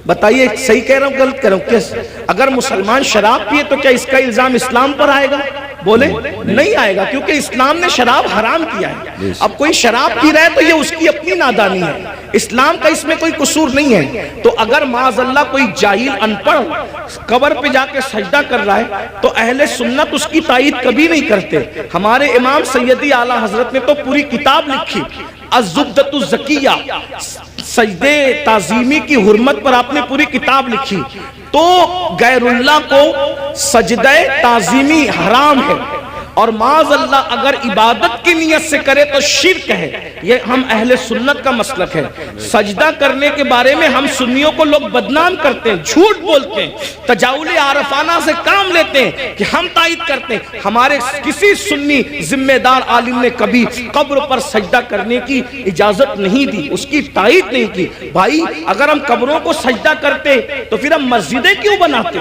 بتائیے صحیح کہہ رہا ہوں غلط کہہ رہا ہوں؟ اگر مسلمان شراب پیے تو کیا اس کا الزام اسلام پر آئے گا؟ بولے نہیں آئے گا، کیونکہ اسلام نے شراب حرام کیا ہے۔ اب کوئی شراب پی رہا ہے تو یہ اس کی اپنی نادانی ہے، اسلام کا اس میں کوئی قصور نہیں ہے۔ تو اگر معاذ اللہ کوئی جاہل ان پڑھ قبر پہ جا کے سجدہ کر رہا ہے تو اہل سنت اس کی تائید کبھی نہیں کرتے۔ ہمارے امام سیدی اعلیٰ حضرت نے تو پوری کتاب لکھی، الزبدۃ الزکیہ، سجدے تعظیمی کی حرمت پر آپ نے پوری کتاب لکھی۔ تو غیر اللہ کو سجدہ تعظیمی حرام ہے، اور معاذ اللہ اگر عبادت کی نیت سے کرے تو شرک ہے۔ یہ ہم اہل سنت کا مسلک ہے۔ سجدہ کرنے کے بارے میں ہم سنیوں کو لوگ بدنام کرتے ہیں، جھوٹ بولتے ہیں، تجاؤل عارفانہ سے کام لیتے ہیں کہ ہم تائید کرتے ہیں۔ ہمارے کسی سنی ذمہ دار عالم نے کبھی قبر پر سجدہ کرنے کی اجازت نہیں دی، اس کی تائید نہیں کی۔ بھائی اگر ہم قبروں کو سجدہ کرتے تو پھر ہم مسجدیں کیوں بناتے؟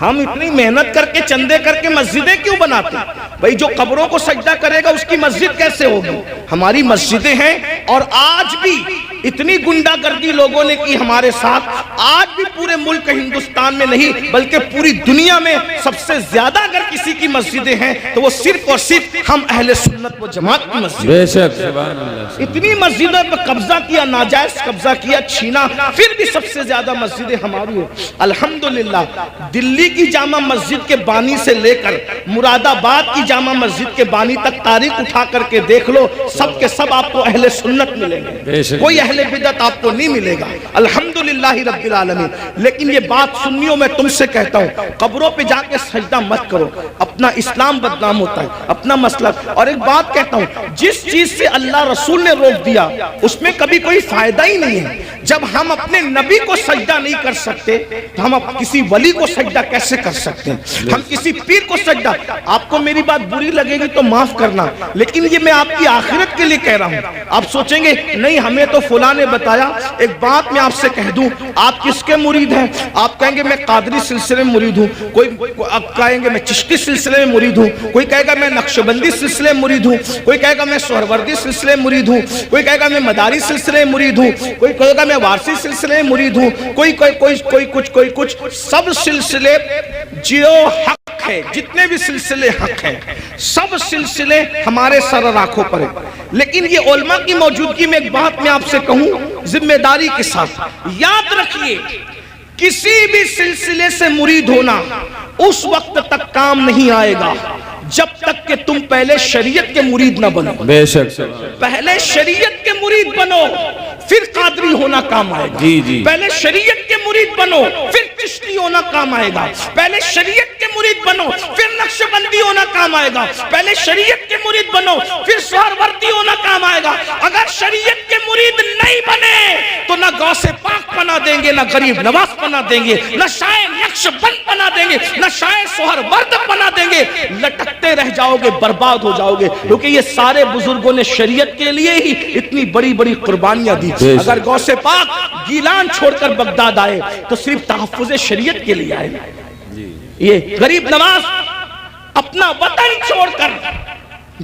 ہم اتنی محنت کر کے چندے کر کے مسجدیں کیوں بناتے؟ بھئی جو قبروں کو سجدہ کرے گا اس کی مسجد کیسے ہوگی؟ ہماری مسجدیں ہیں، اور آج بھی اتنی گنڈا گردی لوگوں نے کی ہمارے ساتھ، آج بھی پورے ملک ہندوستان میں نہیں بلکہ پوری دنیا میں سب سے زیادہ اگر کسی کی مسجدیں ہیں تو وہ صرف اور صرف ہم اہل سنت و جماعت کی مسجد۔ بے شک، سبحان اللہ۔ اتنی مسجدوں پر قبضہ کیا، ناجائز قبضہ کیا، چھینا، پھر بھی سب سے زیادہ مسجدیں ہماری ہیں۔ الحمدللہ دلی کی جامع مسجد کے بانی سے لے کر مراد آباد کی جامع مسجد کے بانی تک تاریخ اٹھا کر کے دیکھ لو، سب کے سب آپ کو اہل سنت ملیں گے، کوئی اہل بدعت آپ کو نہیں ملے گا، الحمدللہ رب العالمین۔ لیکن یہ بات سنیوں میں تم سے کہتا ہوں، قبروں پہ جا کے سجدہ مت کرو، اپنا اسلام بدنام ہوتا ہے، اپنا مسلک۔ اور ایک بات کہتا ہوں، جس چیز سے اللہ رسول نے روک دیا اس میں کبھی کوئی فائدہ ہی نہیں ہے۔ جب ہم اپنے نبی کو سجدہ نہیں کر سکتے تو ہم کسی ولی کو سجدہ کیسے کر سکتے ہیں؟ ہم کسی پیر کو سجدہ، آپ کو میری بات بری لگے گی تو معاف کرنا، لیکن یہ میں آپ کی آخرت کے لیے کہہ رہا ہوں۔ آپ سوچیں گے نہیں ہمیں تو فلاں نے بتایا۔ ایک بات میں آپ سے کہہ دوں، آپ کس کے مرید ہیں؟ آپ کہیں گے میں قادری سلسلے میں مرید ہوں، کوئی کہیں گے میں چشتی سلسلے میں مرید ہوں، کوئی کہے گا میں نقشبندی سلسلے میں مرید ہوں، کوئی کہے گا میں سہروردی سلسلے میں مرید ہوں، کوئی کہے گا میں مداری سلسلے میں مرید ہوں، کوئی کہے گا میں وارسی سلسلے میں مرید ہوں، کوئی کچھ۔ سب سلسلے جو حق ہے، جتنے بھی سلسلے حق ہیں، سب سلسلے ہمارے سر راکھوں پر ہیں۔ لیکن یہ علماء کی موجودگی میں ایک بات میں آپ سے کہوں ذمہ داری کے ساتھ، یاد رکھیے کسی بھی سلسلے سے مرید ہونا اس وقت تک کام نہیں آئے گا جب تک کہ تم پہلے شریعت کے مرید نہ بنو. بے شک. پہلے شریعت کے مرید بنو پھر قادری ہونا کام آئے گا. جی جی. پہلے شریعت کے مرید بنو پھر چشتی ہونا کام آئے گا. پہلے شریعت کے مرید بنو پھر نقش بندی ہونا کام آئے گا. پہلے شریعت کے مرید بنو پھر سہروردی ہونا کام آئے گا. اگر شریعت کے مرید نہیں بنے تو نہ غوث پاک بنا دیں گے، نہ غریب نواز بنا دیں گے، نہ شاعر نقش بند بنا دیں گے، نہ شاعر سہرورد بنا دیں گے. لٹکتے رہ جاؤ گے، برباد ہو جاؤ گے. کیونکہ یہ سارے بزرگوں نے شریعت کے لیے ہی اتنی بڑی بڑی قربانیاں دی. اگر غوث پاک گیلان چھوڑ کر بغداد آئے تو صرف تحفظ شریعت کے لیے آئے. یہ غریب نواز اپنا وطن چھوڑ کر،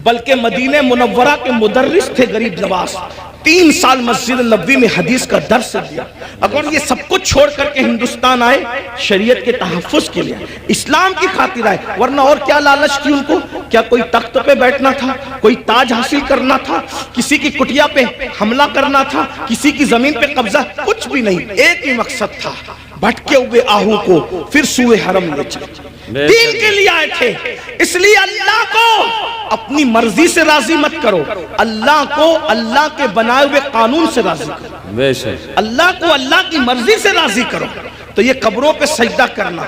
بلکہ مدینہ منورہ کے مدرس تھے غریب نواز، 3 سال مسجد نبوی میں حدیث کا درس دیا. اگر یہ سب کچھ چھوڑ کر کے ہندوستان آئے شریعت کے تحفظ کے لیے، اسلام کی خاطر آئے. ورنہ اور کیا لالچ تھی ان کو؟ کیا کوئی تخت پہ بیٹھنا تھا، کوئی تاج حاصل کرنا تھا، کسی کی کٹیا پہ حملہ کرنا تھا، کسی کی زمین پہ قبضہ؟ کچھ بھی نہیں. ایک ہی مقصد تھا، بھٹکے ہوئے آہو کو پھر سوئے حرم لے چلے. دین کے لیے آئے تھے. اس لیے اللہ کو اپنی مرضی سے راضی مت کرو، اللہ کو اللہ کے بنائے ہوئے قانون سے راضی کرو. بے شک. اللہ کو اللہ کی مرضی سے راضی کرو. تو یہ قبروں پہ سجدہ کرنا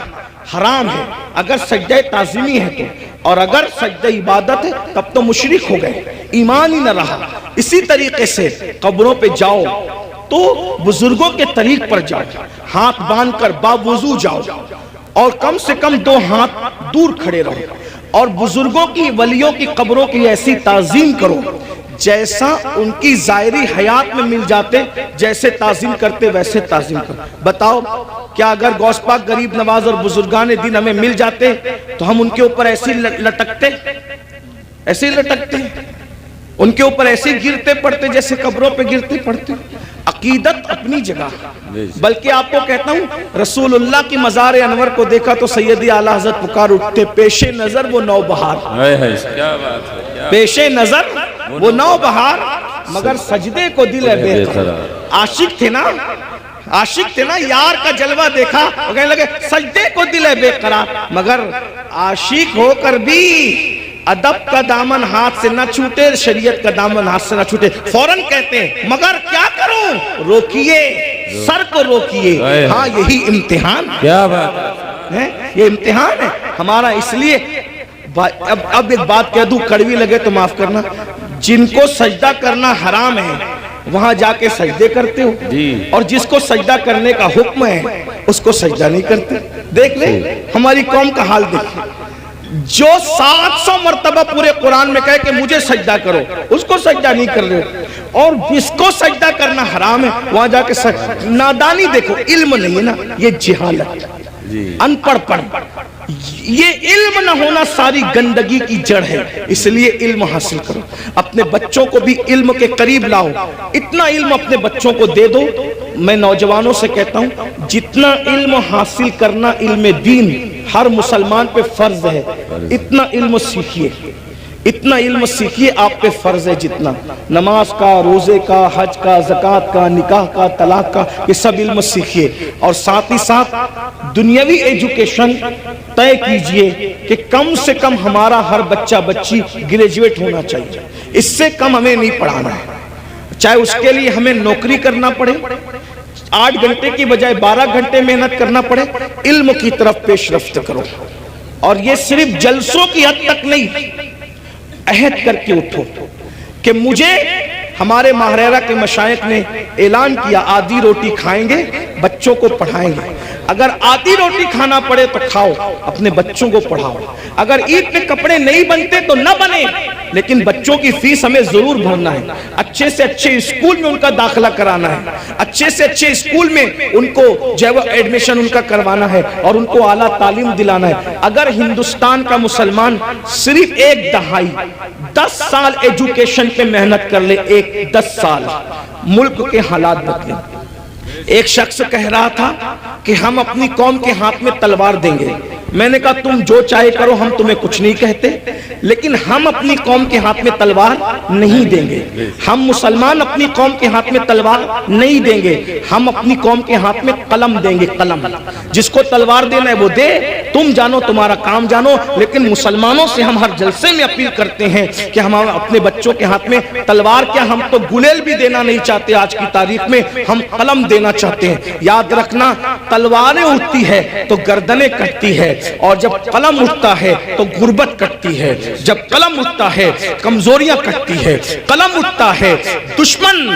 حرام ہے اگر سجدہ تعظیمی ہے تو، اور اگر سجدہ عبادت ہے تب تو مشرک ہو گئے، ایمان ہی نہ رہا. اسی طریقے سے قبروں پہ جاؤ تو بزرگوں کے طریق پر جاؤ، ہاتھ باندھ کر باوضو جاؤ، اور کم سے کم 2 ہاتھ دور کھڑے رہو، اور بزرگوں کی ولیوں کی قبروں کی ایسی تعظیم کرو جیسا ان کی ظاہری حیات میں مل جاتے، جیسے تعظیم کرتے ویسے تعظیم کرو. بتاؤ کیا اگر غوث پاک غریب نواز اور بزرگان دین ہمیں مل جاتے تو ہم ان کے اوپر ایسے لٹکتے، ایسے لٹکتے، ان کے اوپر ایسے گرتے پڑتے جیسے قبروں پہ گرتے پڑتے؟ عقیدت اپنی جگہ. بلکہ آپ کو کہتا ہوں رسول اللہ کی مزار انور کو دیکھا تو سیدی اعلیٰ حضرت پکار اٹھتے، پیش نظر وہ نو بہار. کیا بات ہے. پیش نظر وہ نو بہار مگر سجدے کو دل ہے بے قرار. عاشق تھے نا، عاشق تھے نا، یار کا جلوہ دیکھا وہ کہنے لگے سجدے کو دل ہے بے قرار. مگر عاشق ہو کر بھی ادب کا دامن ہاتھ سے نہ چھوٹے، شریعت کا دامن ہاتھ سے نہ چھوٹے. فوراً کہتے ہیں مگر کیا کروں؟ روکیے، سر کو روکیے. ہاں یہی امتحان. کیا بات ہے، یہ امتحان ہے ہمارا. اس لیے اب ایک بات کہہ دوں، کڑوی لگے تو معاف کرنا. جن کو سجدہ کرنا حرام ہے وہاں جا کے سجدے کرتے ہو، اور جس کو سجدہ کرنے کا حکم ہے اس کو سجدہ نہیں کرتے. دیکھ لیں ہماری قوم کا حال دیکھیں. جو 700 مرتبہ پورے قرآن میں کہے کہ مجھے سجدہ کرو، اس کو سجدہ نہیں کر رہے. اور جس کو سجدہ کرنا حرام ہے وہاں جا کے نادانی دیکھو. علم نہیں ہے نا، یہ جہالت، ان پڑھ پڑھ. یہ علم نہ ہونا ساری گندگی کی جڑ ہے. اس لیے علم حاصل کرو، اپنے بچوں کو بھی علم کے قریب لاؤ. اتنا علم اپنے بچوں کو دے دو. میں نوجوانوں سے کہتا ہوں جتنا علم حاصل کرنا علم دین ہر مسلمان پہ فرض ہے، اتنا علم سیکھیے، اتنا علم سیکھیے. آپ پہ فرض ہے جتنا نماز کا، روزے کا، حج کا، زکوٰۃ کا، نکاح کا، طلاق کا، یہ سب علم سیکھیے. اور ساتھ ہی ساتھ دنیاوی ایجوکیشن طے کیجئے کہ کم سے کم ہمارا ہر بچہ بچی گریجویٹ ہونا چاہیے. اس سے کم ہمیں نہیں پڑھانا ہے. چاہے اس کے لیے ہمیں نوکری کرنا پڑے، 8 گھنٹے کی بجائے 12 گھنٹے محنت کرنا پڑے، علم کی طرف پیش رفت کرو. اور یہ صرف جلسوں کی حد تک نہیں، عہد کر کے اٹھو کہ مجھے، ہمارے ماہریرہ کے مشائخ نے اعلان کیا آدھی روٹی کھائیں گے، بچوں کو پڑھائیں گے. اگر آدھی روٹی کھانا پڑے تو کھاؤ، اپنے بچوں کو پڑھاؤ. اگر عید پہ کپڑے نہیں بنتے تو نہ بنے، لیکن بچوں کی فیس ہمیں ضرور بھرنا ہے. اچھے سے اچھے اسکول میں ان کا داخلہ کرانا ہے، اچھے سے اچھے اسکول میں ان کو جو ہے ایڈمیشن ان کا کروانا ہے، اور ان کو اعلیٰ تعلیم دلانا ہے. اگر ہندوستان کا مسلمان صرف 1 دہائی 10 سال ایجوکیشن پہ محنت کر لے، 10 سال، ملک کے حالات بدلیں. ایک شخص کہہ رہا تھا کہ ہم اپنی قوم کے ہاتھ میں تلوار دیں گے. میں نے کہا تم جو چاہے کرو، ہم تمہیں کچھ نہیں کہتے، لیکن ہم اپنی قوم کے ہاتھ میں تلوار نہیں دیں گے. ہم مسلمان اپنی قوم کے ہاتھ میں تلوار نہیں دیں گے، ہم اپنی قوم کے ہاتھ میں قلم دیں گے. قلم، جس کو تلوار دینا ہے وہ دے، تم جانو تمہارا کام جانو، لیکن مسلمانوں سے ہم ہر جلسے میں اپیل کرتے ہیں کہ ہم اپنے بچوں کے ہاتھ میں تلوار کیا، ہم تو گلیل بھی دینا نہیں چاہتے آج کی تاریخ میں، ہم قلم دینا چاہتے ہیں۔ یاد رکھنا تلواریں اٹھتی ہے تو گردنیں کٹتی ہے، اور جب قلم اٹھتا ہے تو غربت کٹتی ہے، جب قلم اٹھتا ہے کمزوریاں کٹتی ہے، قلم اٹھتا ہے دشمن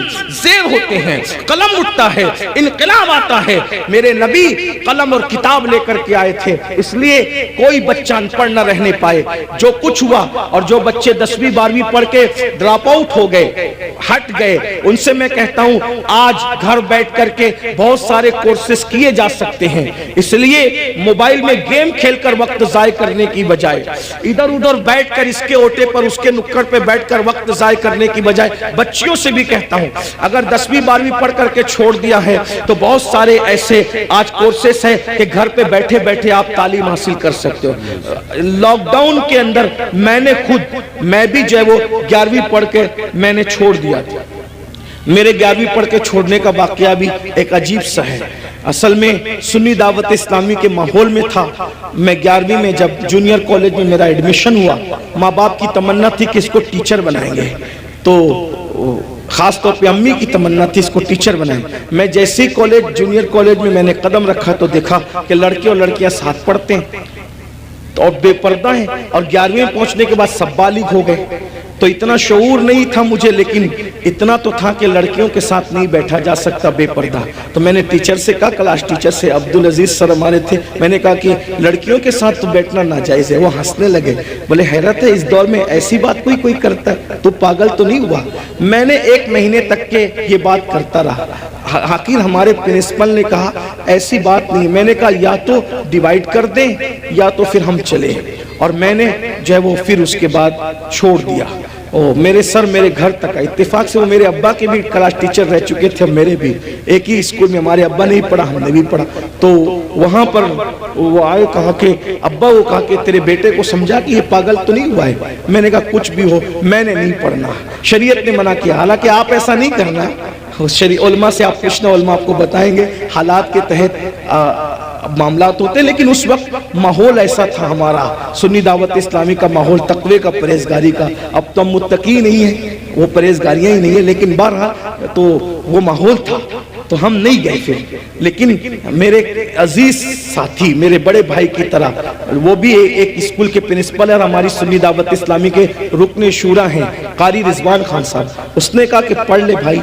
زیر ہوتے ہیں، قلم اٹھتا ہے انقلاب آتا ہے۔ میرے نبی قلم اور کتاب لے کر کے آئے تھے، اس لیے کوئی بچہ ان پڑھ نہ رہنے پائے۔ جو کچھ ہوا، اور جو بچے 10ویں 12ویں پڑھ کے ڈراپ آؤٹ ہو گئے، ہٹ گئے، ان سے میں کہتا ہوں آج گھر بیٹھ کر کے بہت سارے کورسز کیے جا سکتے ہیں۔ اس لیے موبائل میں گیم کھیل کر وقت ضائع کرنے کی بجائے، ادھر ادھر بیٹھ کر اس کے اوٹے پر اس کے نکڑ پہ بیٹھ کر وقت ضائع کرنے کی بجائے، بچیوں سے بھی کہتا ہوں اگر 10ویں 12ویں پڑھ کر کے چھوڑ دیا ہے تو بہت سارے ایسے آج کورسز ہیں کہ گھر پہ بیٹھے بیٹھے آپ تعلیم حاصل کر سکتے ہو۔ لاک ڈاؤن کے اندر میں بھی جو ہے وہ 11ویں پڑھ کے میں نے چھوڑ دیا تھا۔ میرے 11ویں پڑھ کے چھوڑنے کا واقعہ بھی ایک عجیب سا ہے۔ اصل میں سنی دعوت اسلامی کے ماحول میں تھا۔ میں 11ویں میں جب جونیئر کالج میں میرا ایڈمیشن ہوا، ماں باپ کی تمنا تھی کہ اس کو ٹیچر بنائیں گے، تو خاص طور پہ امی کی تمنا تھی اس کو ٹیچر بنائیں۔ میں جیسے ہی جونیئر کالج میں نے قدم رکھا تو دیکھا کہ لڑکے اور لڑکیاں ساتھ پڑھتے ہیں اور بے پردہ ہیں، اور 11ویں پہنچنے کے بعد سب بالغ ہو گئے۔ تو اتنا شعور نہیں تھا مجھے، لیکن اتنا تو تھا کہ لڑکیوں کے ساتھ نہیں بیٹھا جا سکتا بے پردہ۔ تو میں نے ٹیچر سے کہا، کلاس ٹیچر سے، عبدالعزیز سر ہمارے تھے، میں نے کہا کہ لڑکیوں کے ساتھ تو بیٹھنا ناجائز ہے۔ وہ ہنسنے لگے، بولے حیرت ہے اس دور میں ایسی بات کوئی کرتا ہے، تو پاگل تو نہیں ہوا؟ میں نے 1 مہینے تک کے یہ بات کرتا رہا۔ آخر ہمارے پرنسپل نے کہا ایسی بات نہیں۔ میں نے کہا یا تو ڈیوائیڈ کر دیں یا تو پھر ہم چلیں، اور میں نے جو ہے وہ پھر اس کے بعد چھوڑ دیا۔ میرے سر میرے گھر تک آئے، اتفاق سے وہ میرے ابا کے بھی کلاس ٹیچر رہ چکے تھے، میرے بھی ایک ہی اسکول میں، ہمارے ابا نے ہی پڑھا ہم نے بھی پڑھا۔ تو وہاں پر وہ آئے، کہا کہ ابا، وہ کہا کہ تیرے بیٹے کو سمجھا کہ یہ پاگل تو نہیں ہوا ہے؟ میں نے کہا کچھ بھی ہو میں نے نہیں پڑھنا، شریعت نے منع کیا، حالانکہ آپ ایسا نہیں کرنا۔ علماء سے آپ پوچھنا، علماء آپ کو بتائیں گے حالات کے تحت معاملات ہوتے ہیں، لیکن اس وقت ماحول ایسا تھا ہمارا سنی دعوت اسلامی کا ماحول، تقوی کا، پرہیزگاری کا۔ اب تو ہم متقی نہیں ہیں، وہ پرہیزگاریاں ہی نہیں ہیں، لیکن بہرحال تو وہ ماحول تھا تو ہم نہیں گئے پھر۔ لیکن میرے عزیز ساتھی، میرے بڑے بھائی کی طرح، وہ بھی ایک اسکول کے پرنسپل اور ہماری سنی دعوت اسلامی کے رکن شورا ہیں، قاری رضوان خان صاحب، اس نے کہا کہ پڑھ لے بھائی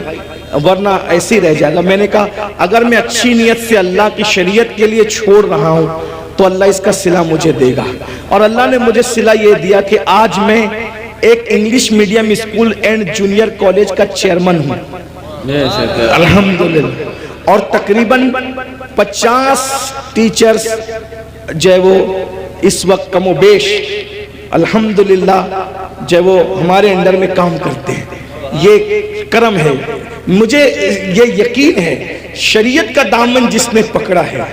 ورنہ ایسے ہی رہ جائے گا۔ میں نے کہا اگر میں اچھی نیت سے اللہ کی شریعت کے لیے چھوڑ رہا ہوں تو اللہ اس کا صلہ مجھے دے گا، اور اللہ نے مجھے صلہ یہ دیا کہ آج میں ایک English medium school and junior college کا چیئرمین ہوں، الحمدللہ، اور تقریباً 50 ٹیچرز جو ہے وہ اس وقت کم و بیش الحمدللہ جو ہے وہ ہمارے انڈر میں کام کرتے ہیں۔ یہ کرم ہے، مجھے یہ یقین ہے شریعت کا دامن جس نے پکڑا ہے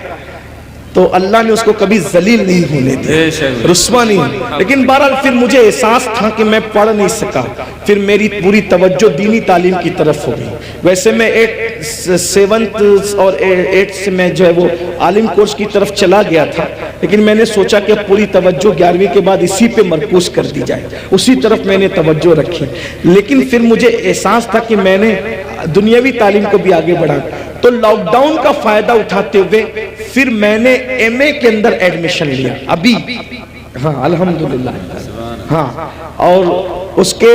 تو اللہ نے اس کو کبھی ذلیل نہیں ہونے دیا، رسوا نہیں۔ لیکن بہرحال پھر مجھے احساس تھا کہ میں پڑھ نہیں سکا، پھر میری پوری توجہ دینی تعلیم کی طرف ہو گئی۔ ویسے میں 7th اور 8th سے میں جو ہے وہ عالم کورس کی طرف چلا گیا تھا، لیکن میں نے سوچا کہ پوری توجہ 11ویں کے بعد اسی پہ مرکوز کر دی جائے، اسی طرف میں نے توجہ رکھی۔ لیکن پھر مجھے احساس تھا کہ میں نے دنیاوی تعلیم کو بھی آگے بڑھا، تو لاک ڈاؤن کا فائدہ اٹھاتے ہوئے پھر میں نے ایم اے کے اندر ایڈمیشن لیا ابھی، ہاں الحمدللہ، ہاں، اور اس کے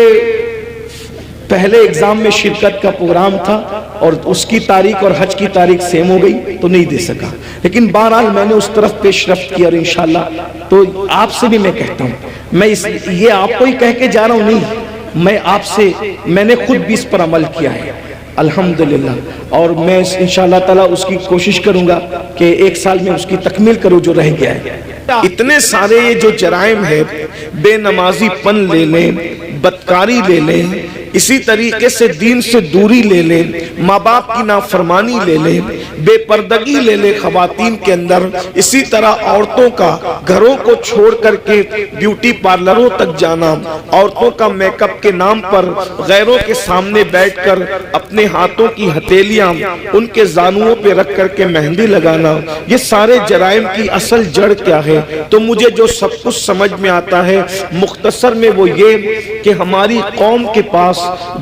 پہلے ایگزام میں شرکت کا پروگرام تھا اور اس کی تاریخ اور حج کی تاریخ سیم ہو گئی تو نہیں دے سکا، لیکن بہرحال میں نے اس طرف پیش رفت کی، اور انشاءاللہ تو آپ سے بھی میں کہتا ہوں، میں یہ آپ کو ہی کہہ کے جا رہا ہوں نہیں، میں آپ سے، میں نے خود بھی اس پر عمل کیا ہے الحمدللہ، اور میں انشاءاللہ تعالیٰ اس کی کوشش کروں گا کہ 1 سال میں اس کی تکمیل کروں جو رہ گیا ہے۔ اتنے سارے یہ جو جرائم ہے، بے نمازی پن لے لیں، بدکاری لے لیں، اسی طریقے سے دین سے دوری لے لیں، ماں باپ کی نافرمانی لے لیں، بے پردگی لے لیں خواتین کے اندر، اسی طرح عورتوں کا گھروں کو چھوڑ کر کے بیوٹی پارلروں تک جانا، عورتوں کا میک اپ کے نام پر غیروں کے سامنے بیٹھ کر اپنے ہاتھوں کی ہتھیلیاں ان کے زانوؤں پہ رکھ کر کے مہندی لگانا، یہ سارے جرائم کی اصل جڑ کیا ہے؟ تو مجھے جو سب کچھ سمجھ میں آتا ہے مختصر میں وہ یہ کہ ہماری قوم کے پاس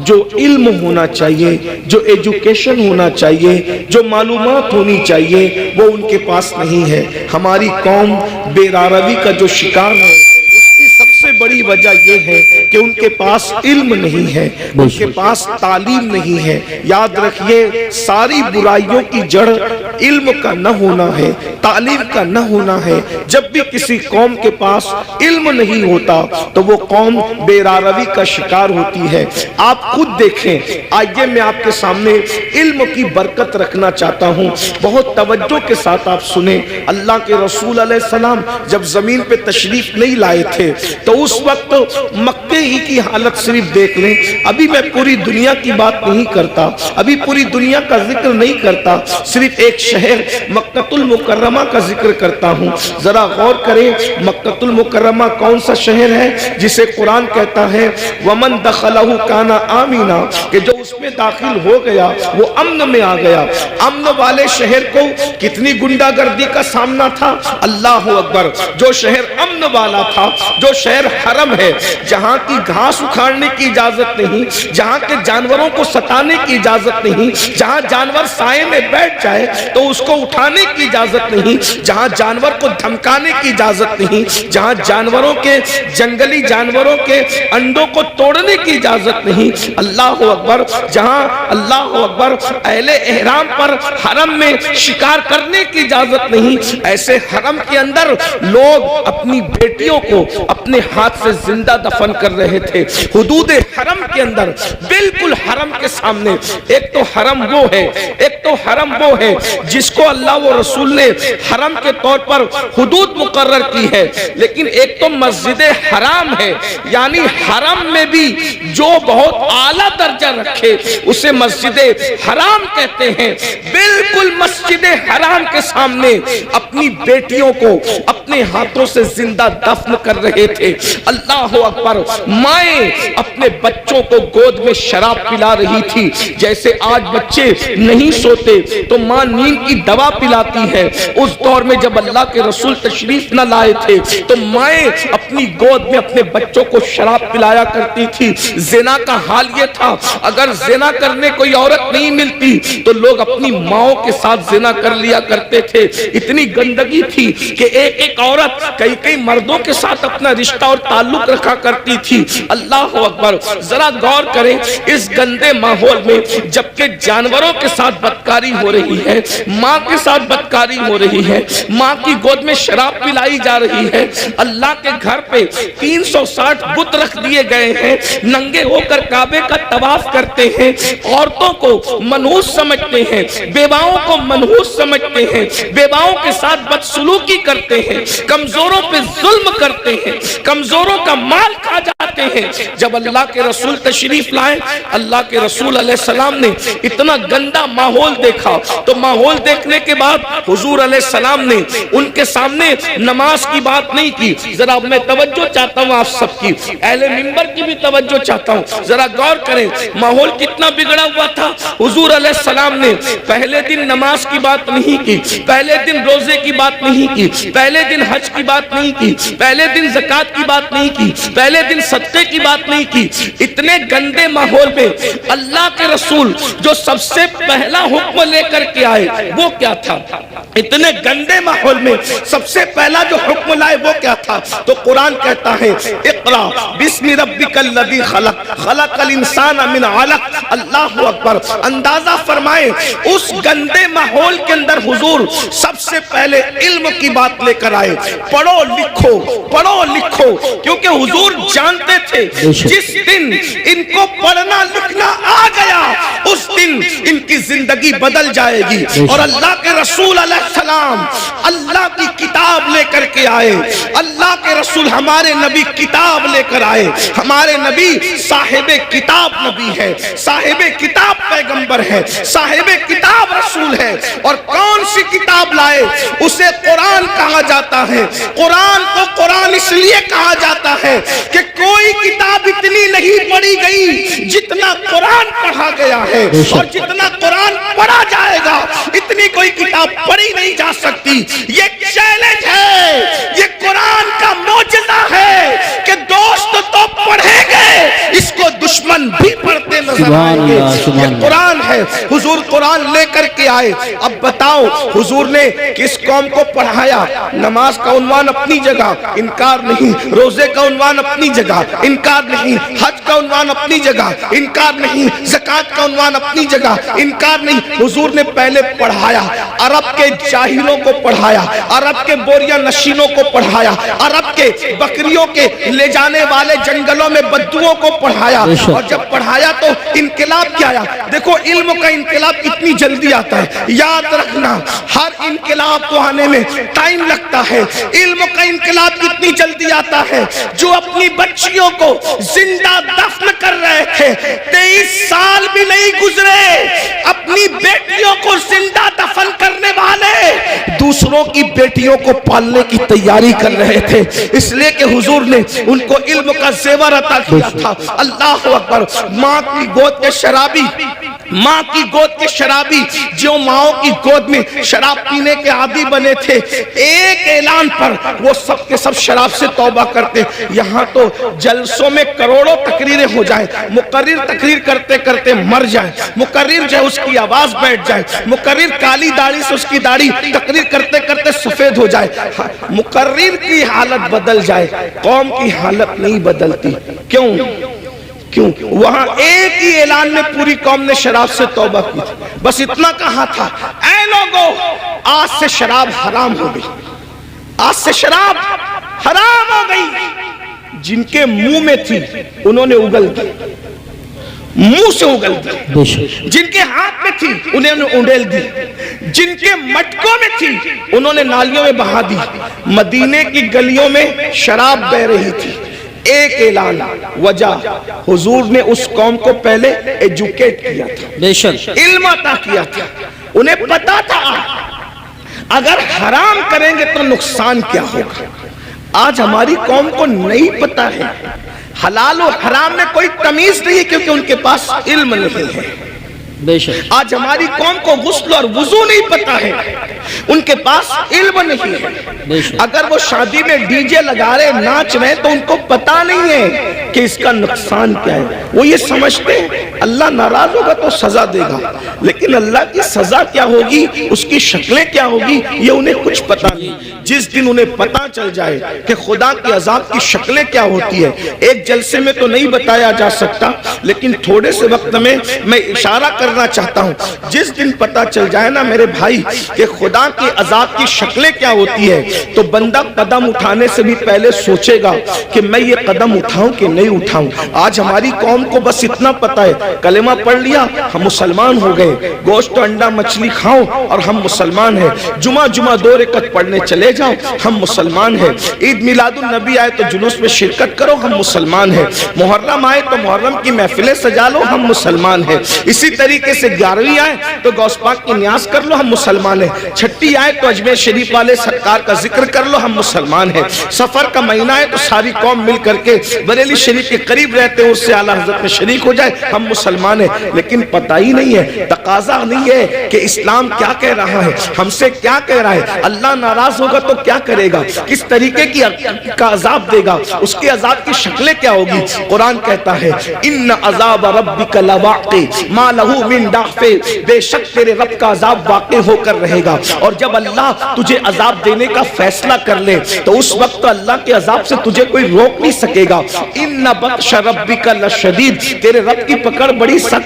جو علم ہونا چاہیے، جو ایجوکیشن ہونا چاہیے، جو معلومات ہونی چاہیے، وہ ان کے پاس نہیں ہے۔ ہماری قوم بے راروی کا جو شکار ہے، اس کی سب سے بڑی وجہ یہ ہے کہ ان کے پاس علم نہیں ہے، ان کے پاس تعلیم نہیں ہے۔ یاد رکھیے ساری برائیوں کی جڑ علم کا نہ ہونا ہے، تعلیم کا نہ ہونا ہے۔ جب بھی کسی قوم کے پاس علم نہیں ہوتا تو وہ قوم بے راروی کا شکار ہوتی ہے۔ آپ خود دیکھیں، آئیے میں آپ کے سامنے علم کی برکت رکھنا چاہتا ہوں، بہت توجہ کے ساتھ آپ سنیں۔ اللہ کے رسول علیہ السلام جب زمین پہ تشریف نہیں لائے تھے تو اس وقت مکے ہی کی حالت صرف دیکھ لیں۔ ابھی میں پوری دنیا کی بات نہیں کرتا، ابھی پوری دنیا کا ذکر نہیں کرتا، صرف ایک شہر مکہ المکرمہ کا ذکر کرتا ہوں۔ ذرا غور کریں، مکہ المکرمہ کون سا شہر ہے جسے قرآن کہتا ہے وَمَن دَخَلَهُ كَانَ آمِنًا، کہ جو اس میں داخل ہو گیا وہ امن میں آ گیا۔ امن والے شہر کو کتنی گنڈا گردی کا سامنا تھا، اللہ اکبر۔ جو شہر امن والا تھا، جو شہر حرم ہے، جہاں کی گھاس اکھاڑنے کی اجازت نہیں، جہاں کے جانوروں کو ستانے کی اجازت نہیں، جہاں جانور سائے میں بیٹھ جائے تو اس کو اٹھانے کی اجازت نہیں، جہاں جانور کو دھمکانے کی اجازت نہیں، جہاں جانوروں کے جنگلی جانوروں کے انڈوں کو توڑنے کی اجازت نہیں، اللہ اکبر، جہاں اللہ اکبر اہل احرام پر حرم میں شکار کرنے کی اجازت نہیں، ایسے حرم کے اندر لوگ اپنی بیٹیوں کو اپنے ہاتھ سے زندہ دفن کر رہے تھے۔ حدود حرم کے اندر، بالکل حرم کے سامنے، ایک تو حرم وہ ہے، ایک تو حرم وہ ہے جس کو اللہ و رسول نے حرم کے طور پر حدود مقرر کی ہے، لیکن ایک تو مسجد حرام ہے، یعنی حرم میں بھی جو بہت اعلیٰ درجہ رکھے اسے مسجد حرام کہتے ہیں۔ بالکل مسجد حرام کے سامنے اپنی بیٹیوں کو اپنے ہاتھوں سے زندہ دفن کر رہے تھے۔ اللہ اکبر، مائیں اپنے بچوں کو گود میں شراب پلا رہی تھی، جیسے آج بچے نہیں سوتے تو ماں نیند کی دوا پلاتی ہے، اس دور میں جب اللہ کے رسول تشریف نہ لائے تھے تو مائیں اپنی گود میں اپنے بچوں کو شراب پلایا کرتی تھی۔ زنا کا حال یہ تھا، اگر زنا کرنے کوئی عورت نہیں ملتی تو لوگ اپنی ماؤں کے ساتھ زنا کر لیا کرتے تھے۔ اتنی گندگی تھی کہ ایک ایک عورت کئی کئی مردوں کے ساتھ اپنا رشتہ اور تعلق رکھا کرتی تھی۔ اللہ اکبر، ذرا غور کریں اس گندے ماحول میں جبکہ جانوروں کے ساتھ بدکاری ہو رہی ہے، ماں کے ساتھ بدکاری ہو رہی ہے، ماں کی گود میں شراب پلائی جا رہی ہے، اللہ کے گھر پہ 360 بت رکھ دیے گئے ہیں، ننگے ہو کر کعبے کا طواف کرتے ہیں، عورتوں کو منحوس سمجھتے ہیں، بیواؤں کو منحوس سمجھتے ہیں، بیواؤں کے ساتھ بدسلوکی کرتے ہیں، کمزوروں پہ ظلم کرتے ہیں، کمزوروں کا مال کھا جاتے ہیں۔ جب اللہ کے رسول تشریف لائے، اللہ کے رسول علیہ السلام نے اتنا گندا ماحول دیکھا تو ماحول دیکھنے کے بعد حضور علیہ السلام نے ان کے سامنے نماز کی بات نہیں کی۔ ذرا میں توجہ چاہتا ہوں آپ سب کی، اہل منبر کی بھی توجہ چاہتا ہوں، ذرا غور کریں ماحول کتنا بگڑا ہوا تھا۔ حضور علیہ السلام نے پہلے دن نماز کی بات نہیں کی، پہلے دن روزے کی بات نہیں کی، پہلے دن حج کی بات نہیں کی، پہلے دن زکوٰۃ کی بات نہیں کی، پہلے دن صدقے کی بات نہیں کی۔ اتنے گندے ماحول میں اللہ کے رسول جو سب سے پہلا حکم لے کر کے آئے وہ کیا تھا؟ اتنے گندے ماحول میں سب سے پہلا جو حکم لائے وہ کیا تھا؟ تو قرآن کہتا ہے اقرا بسم ربک الذی خلق خلق الانسان من علق۔ اللہ اکبر، اندازہ فرمائیں اس گندے ماحول کے اندر حضور سب سے پہلے علم کی بات لے کر آئے، پڑھو لکھو پڑھو لکھو، کیونکہ حضور جانتے تھے جس دن ان کو پڑھنا لکھنا آ گیا اس دن ان کی زندگی بدل جائے گی۔ اور اللہ کے رسول علیہ السلام اللہ کی کتاب لے کر کے آئے، اللہ کے رسول ہمارے نبی کتاب کتاب لے کر آئے. ہمارے نبی صاحب کتاب نبی ہے, صاحب کتاب پیغمبر ہے, صاحب کتاب رسول ہے. اور کون سی کتاب لائے؟ اسے قرآن کہا جاتا ہے. قرآن کو قرآن اس لیے کہا جاتا ہے کہ کوئی کتاب اتنی نہیں پڑھی گئی جتنا قرآن پڑھا گیا ہے, اور جتنا قرآن پڑھا جائے گا اتنی کوئی کتاب پڑھی نہیں جا سکتی. یہ چیلنج ہے, یہ قرآن کا معجزہ ہے کہ دوست تو پڑھیں گے, اس کو دشمن بھی پڑھتے نظر آئیں گے. یہ قرآن ہے. حضور قرآن لے کر کے آئے. اب بتاؤ حضور نے کس قوم کو پڑھایا؟ نماز کا عنوان اپنی جگہ, انکار نہیں. روزے کا عنوان اپنی جگہ, انکار نہیں. حج کا عنوان اپنی جگہ, انکار نہیں. زکوٰۃ کا عنوان اپنی جگہ, انکار نہیں. حضور نے پہلے پڑھایا, عرب کے جاہلوں کو پڑھایا, عرب کے بوریہ نشینوں کو پڑھایا, عرب کے بکریوں کے لے جانے والے جنگلوں میں بدوؤں کو پڑھایا. اور جب پڑھایا تو انقلاب کیا آیا؟ دیکھو علم کا انقلاب اتنی جلدی آتا ہے. یاد رکھنا ہر انقلاب کو آنے میں ٹائم لگتا ہے. علم کا انقلاب اتنی جلدی آتا ہے. جو اپنی بچیوں کو زندہ دفن کر رہے تھے 23 سال بھی نہیں گزرے, اپنی بیٹیوں کو زندہ دفن کرنے والے دوسروں کی بیٹیوں کو پالنے کی تیاری کر رہے تھے. اس لیے کہ حضور نے ان کو علم کا زیور عطا کیا تھا. اللہ اکبر. ماں کی گود کے شرابی, ماں کی گود کے شرابی جو ماؤں کی گود میں شراب پینے کے عادی بنے تھے, ایک اعلان پر وہ سب کے سب شراب سے توبہ کرتے. یہاں تو جلسوں میں کروڑوں تقریریں ہو جائیں, مقرر تقریر کرتے کرتے مر جائے, مقرر جو اس کی آواز بیٹھ جائے, مقرر کالی داڑھی سے اس کی داڑھی تقریر کرتے کرتے سفید ہو جائے, مقرر کی حالت بدل جائے, قوم کی حالت نہیں بدلتی. کیوں؟ وہاں ایک ہی اعلان میں پوری قوم نے شراب سے توبہ کی تھی. بس اتنا کہا تھا, اے لوگو آج سے شراب حرام ہو گئی, آج سے شراب حرام ہو گئی. جن کے منہ میں تھی انہوں نے اگل دی, منہ سے اگل دی. جن کے ہاتھ میں تھی انہوں نے اونڈیل دی, جن کے مٹکوں میں تھی انہوں نے نالیوں میں بہا دی. مدینے کی گلیوں میں شراب بہ رہی تھی. ایک اعلان, وجہ حضور نے اس قوم کو پہلے ایجوکیٹ کیا تھا, علم عطا کیا تھا. انہیں پتا تھا اگر حرام کریں گے تو نقصان کیا ہوگا. آج ہماری قوم کو نہیں پتا ہے, حلال و حرام میں کوئی تمیز نہیں ہے کیونکہ ان کے پاس علم نہیں ہے. آج ہماری قوم کو غسل اور وضو نہیں پتا ہے, ان کے پاس علم نہیں ہے. اگر وہ شادی میں ڈی جے لگا رہے ناچ رہے تو ان کو پتا نہیں ہے کہ اس کا نقصان کیا ہے. وہ یہ سمجھتے ہیں اللہ ناراض ہوگا تو سزا دے گا, لیکن اللہ کی سزا کیا ہوگی, اس کی شکلیں کیا ہوگی, یہ انہیں کچھ پتا نہیں. جس دن انہیں پتا چل جائے کہ خدا کی عذاب کی شکلیں کیا ہوتی ہے, ایک جلسے میں تو نہیں بتایا جا سکتا, لیکن تھوڑے سے وقت میں اشارہ کرنا چاہتا ہوں. جس دن پتا چل جائے نا میرے بھائی کہ خدا کی عذاب کی شکلیں کیا ہوتی ہے, تو بندہ قدم اٹھانے سے بھی پہلے سوچے گا کہ میں یہ قدم اٹھاؤں کہ نہیں اٹھاؤں. آج ہماری قوم کو بس اتنا پتا ہے, کلمہ پڑھ لیا ہم مسلمان ہو گئے, گوشت انڈا مچھلی کھاؤ اور ہم مسلمان ہیں, جمعہ 2 رکعت پڑھنے چلے جاؤ ہم مسلمان ہیں, عید میلاد النبی آئے تو جلوس میں شرکت کرو ہم مسلمان ہیں, محرم آئے تو محرم کی محفلیں سجا لو ہم مسلمان ہیں, اسی طریقے سے 11ویں آئے تو غوث پاک کی نیاز کر لو ہم مسلمان ہیں, چھٹی آئے تو اجمیر شریف والے سرکار کا ذکر کر لو ہم مسلمان ہیں, سفر کا مہینہ ہے تو ساری قوم مل کر کے بریلی شریف کے قریب رہتے ہیں اس سے اعلیٰ حضرت میں شریک ہو جائے ہم مسلمان ہیں. لیکن پتہ ہی نہیں ہے, تقاضا نہیں ہے کہ اسلام کیا کہہ رہا ہے, ہم سے کیا کہہ رہا ہے, اللہ ناراض ہوگا تو کیا کرے گا, کس طریقے کا عذاب دے گا, اس کے عذاب کی شکلیں کیا ہوگی. قرآن کہتا ہے ان عذاب ربک لواقع ما لہ من دافع, بے شک تیرے رب کا عذاب واقع ہو کر رہے گا. اور جب اللہ تجھے عذاب دینے کا فیصلہ کر لے تو اس وقت تو اللہ کے عذاب سے تجھے کوئی روک نہیں سکے گا. ان بطش ربک لشدید, تیرے رب کی پکڑ بڑی سخت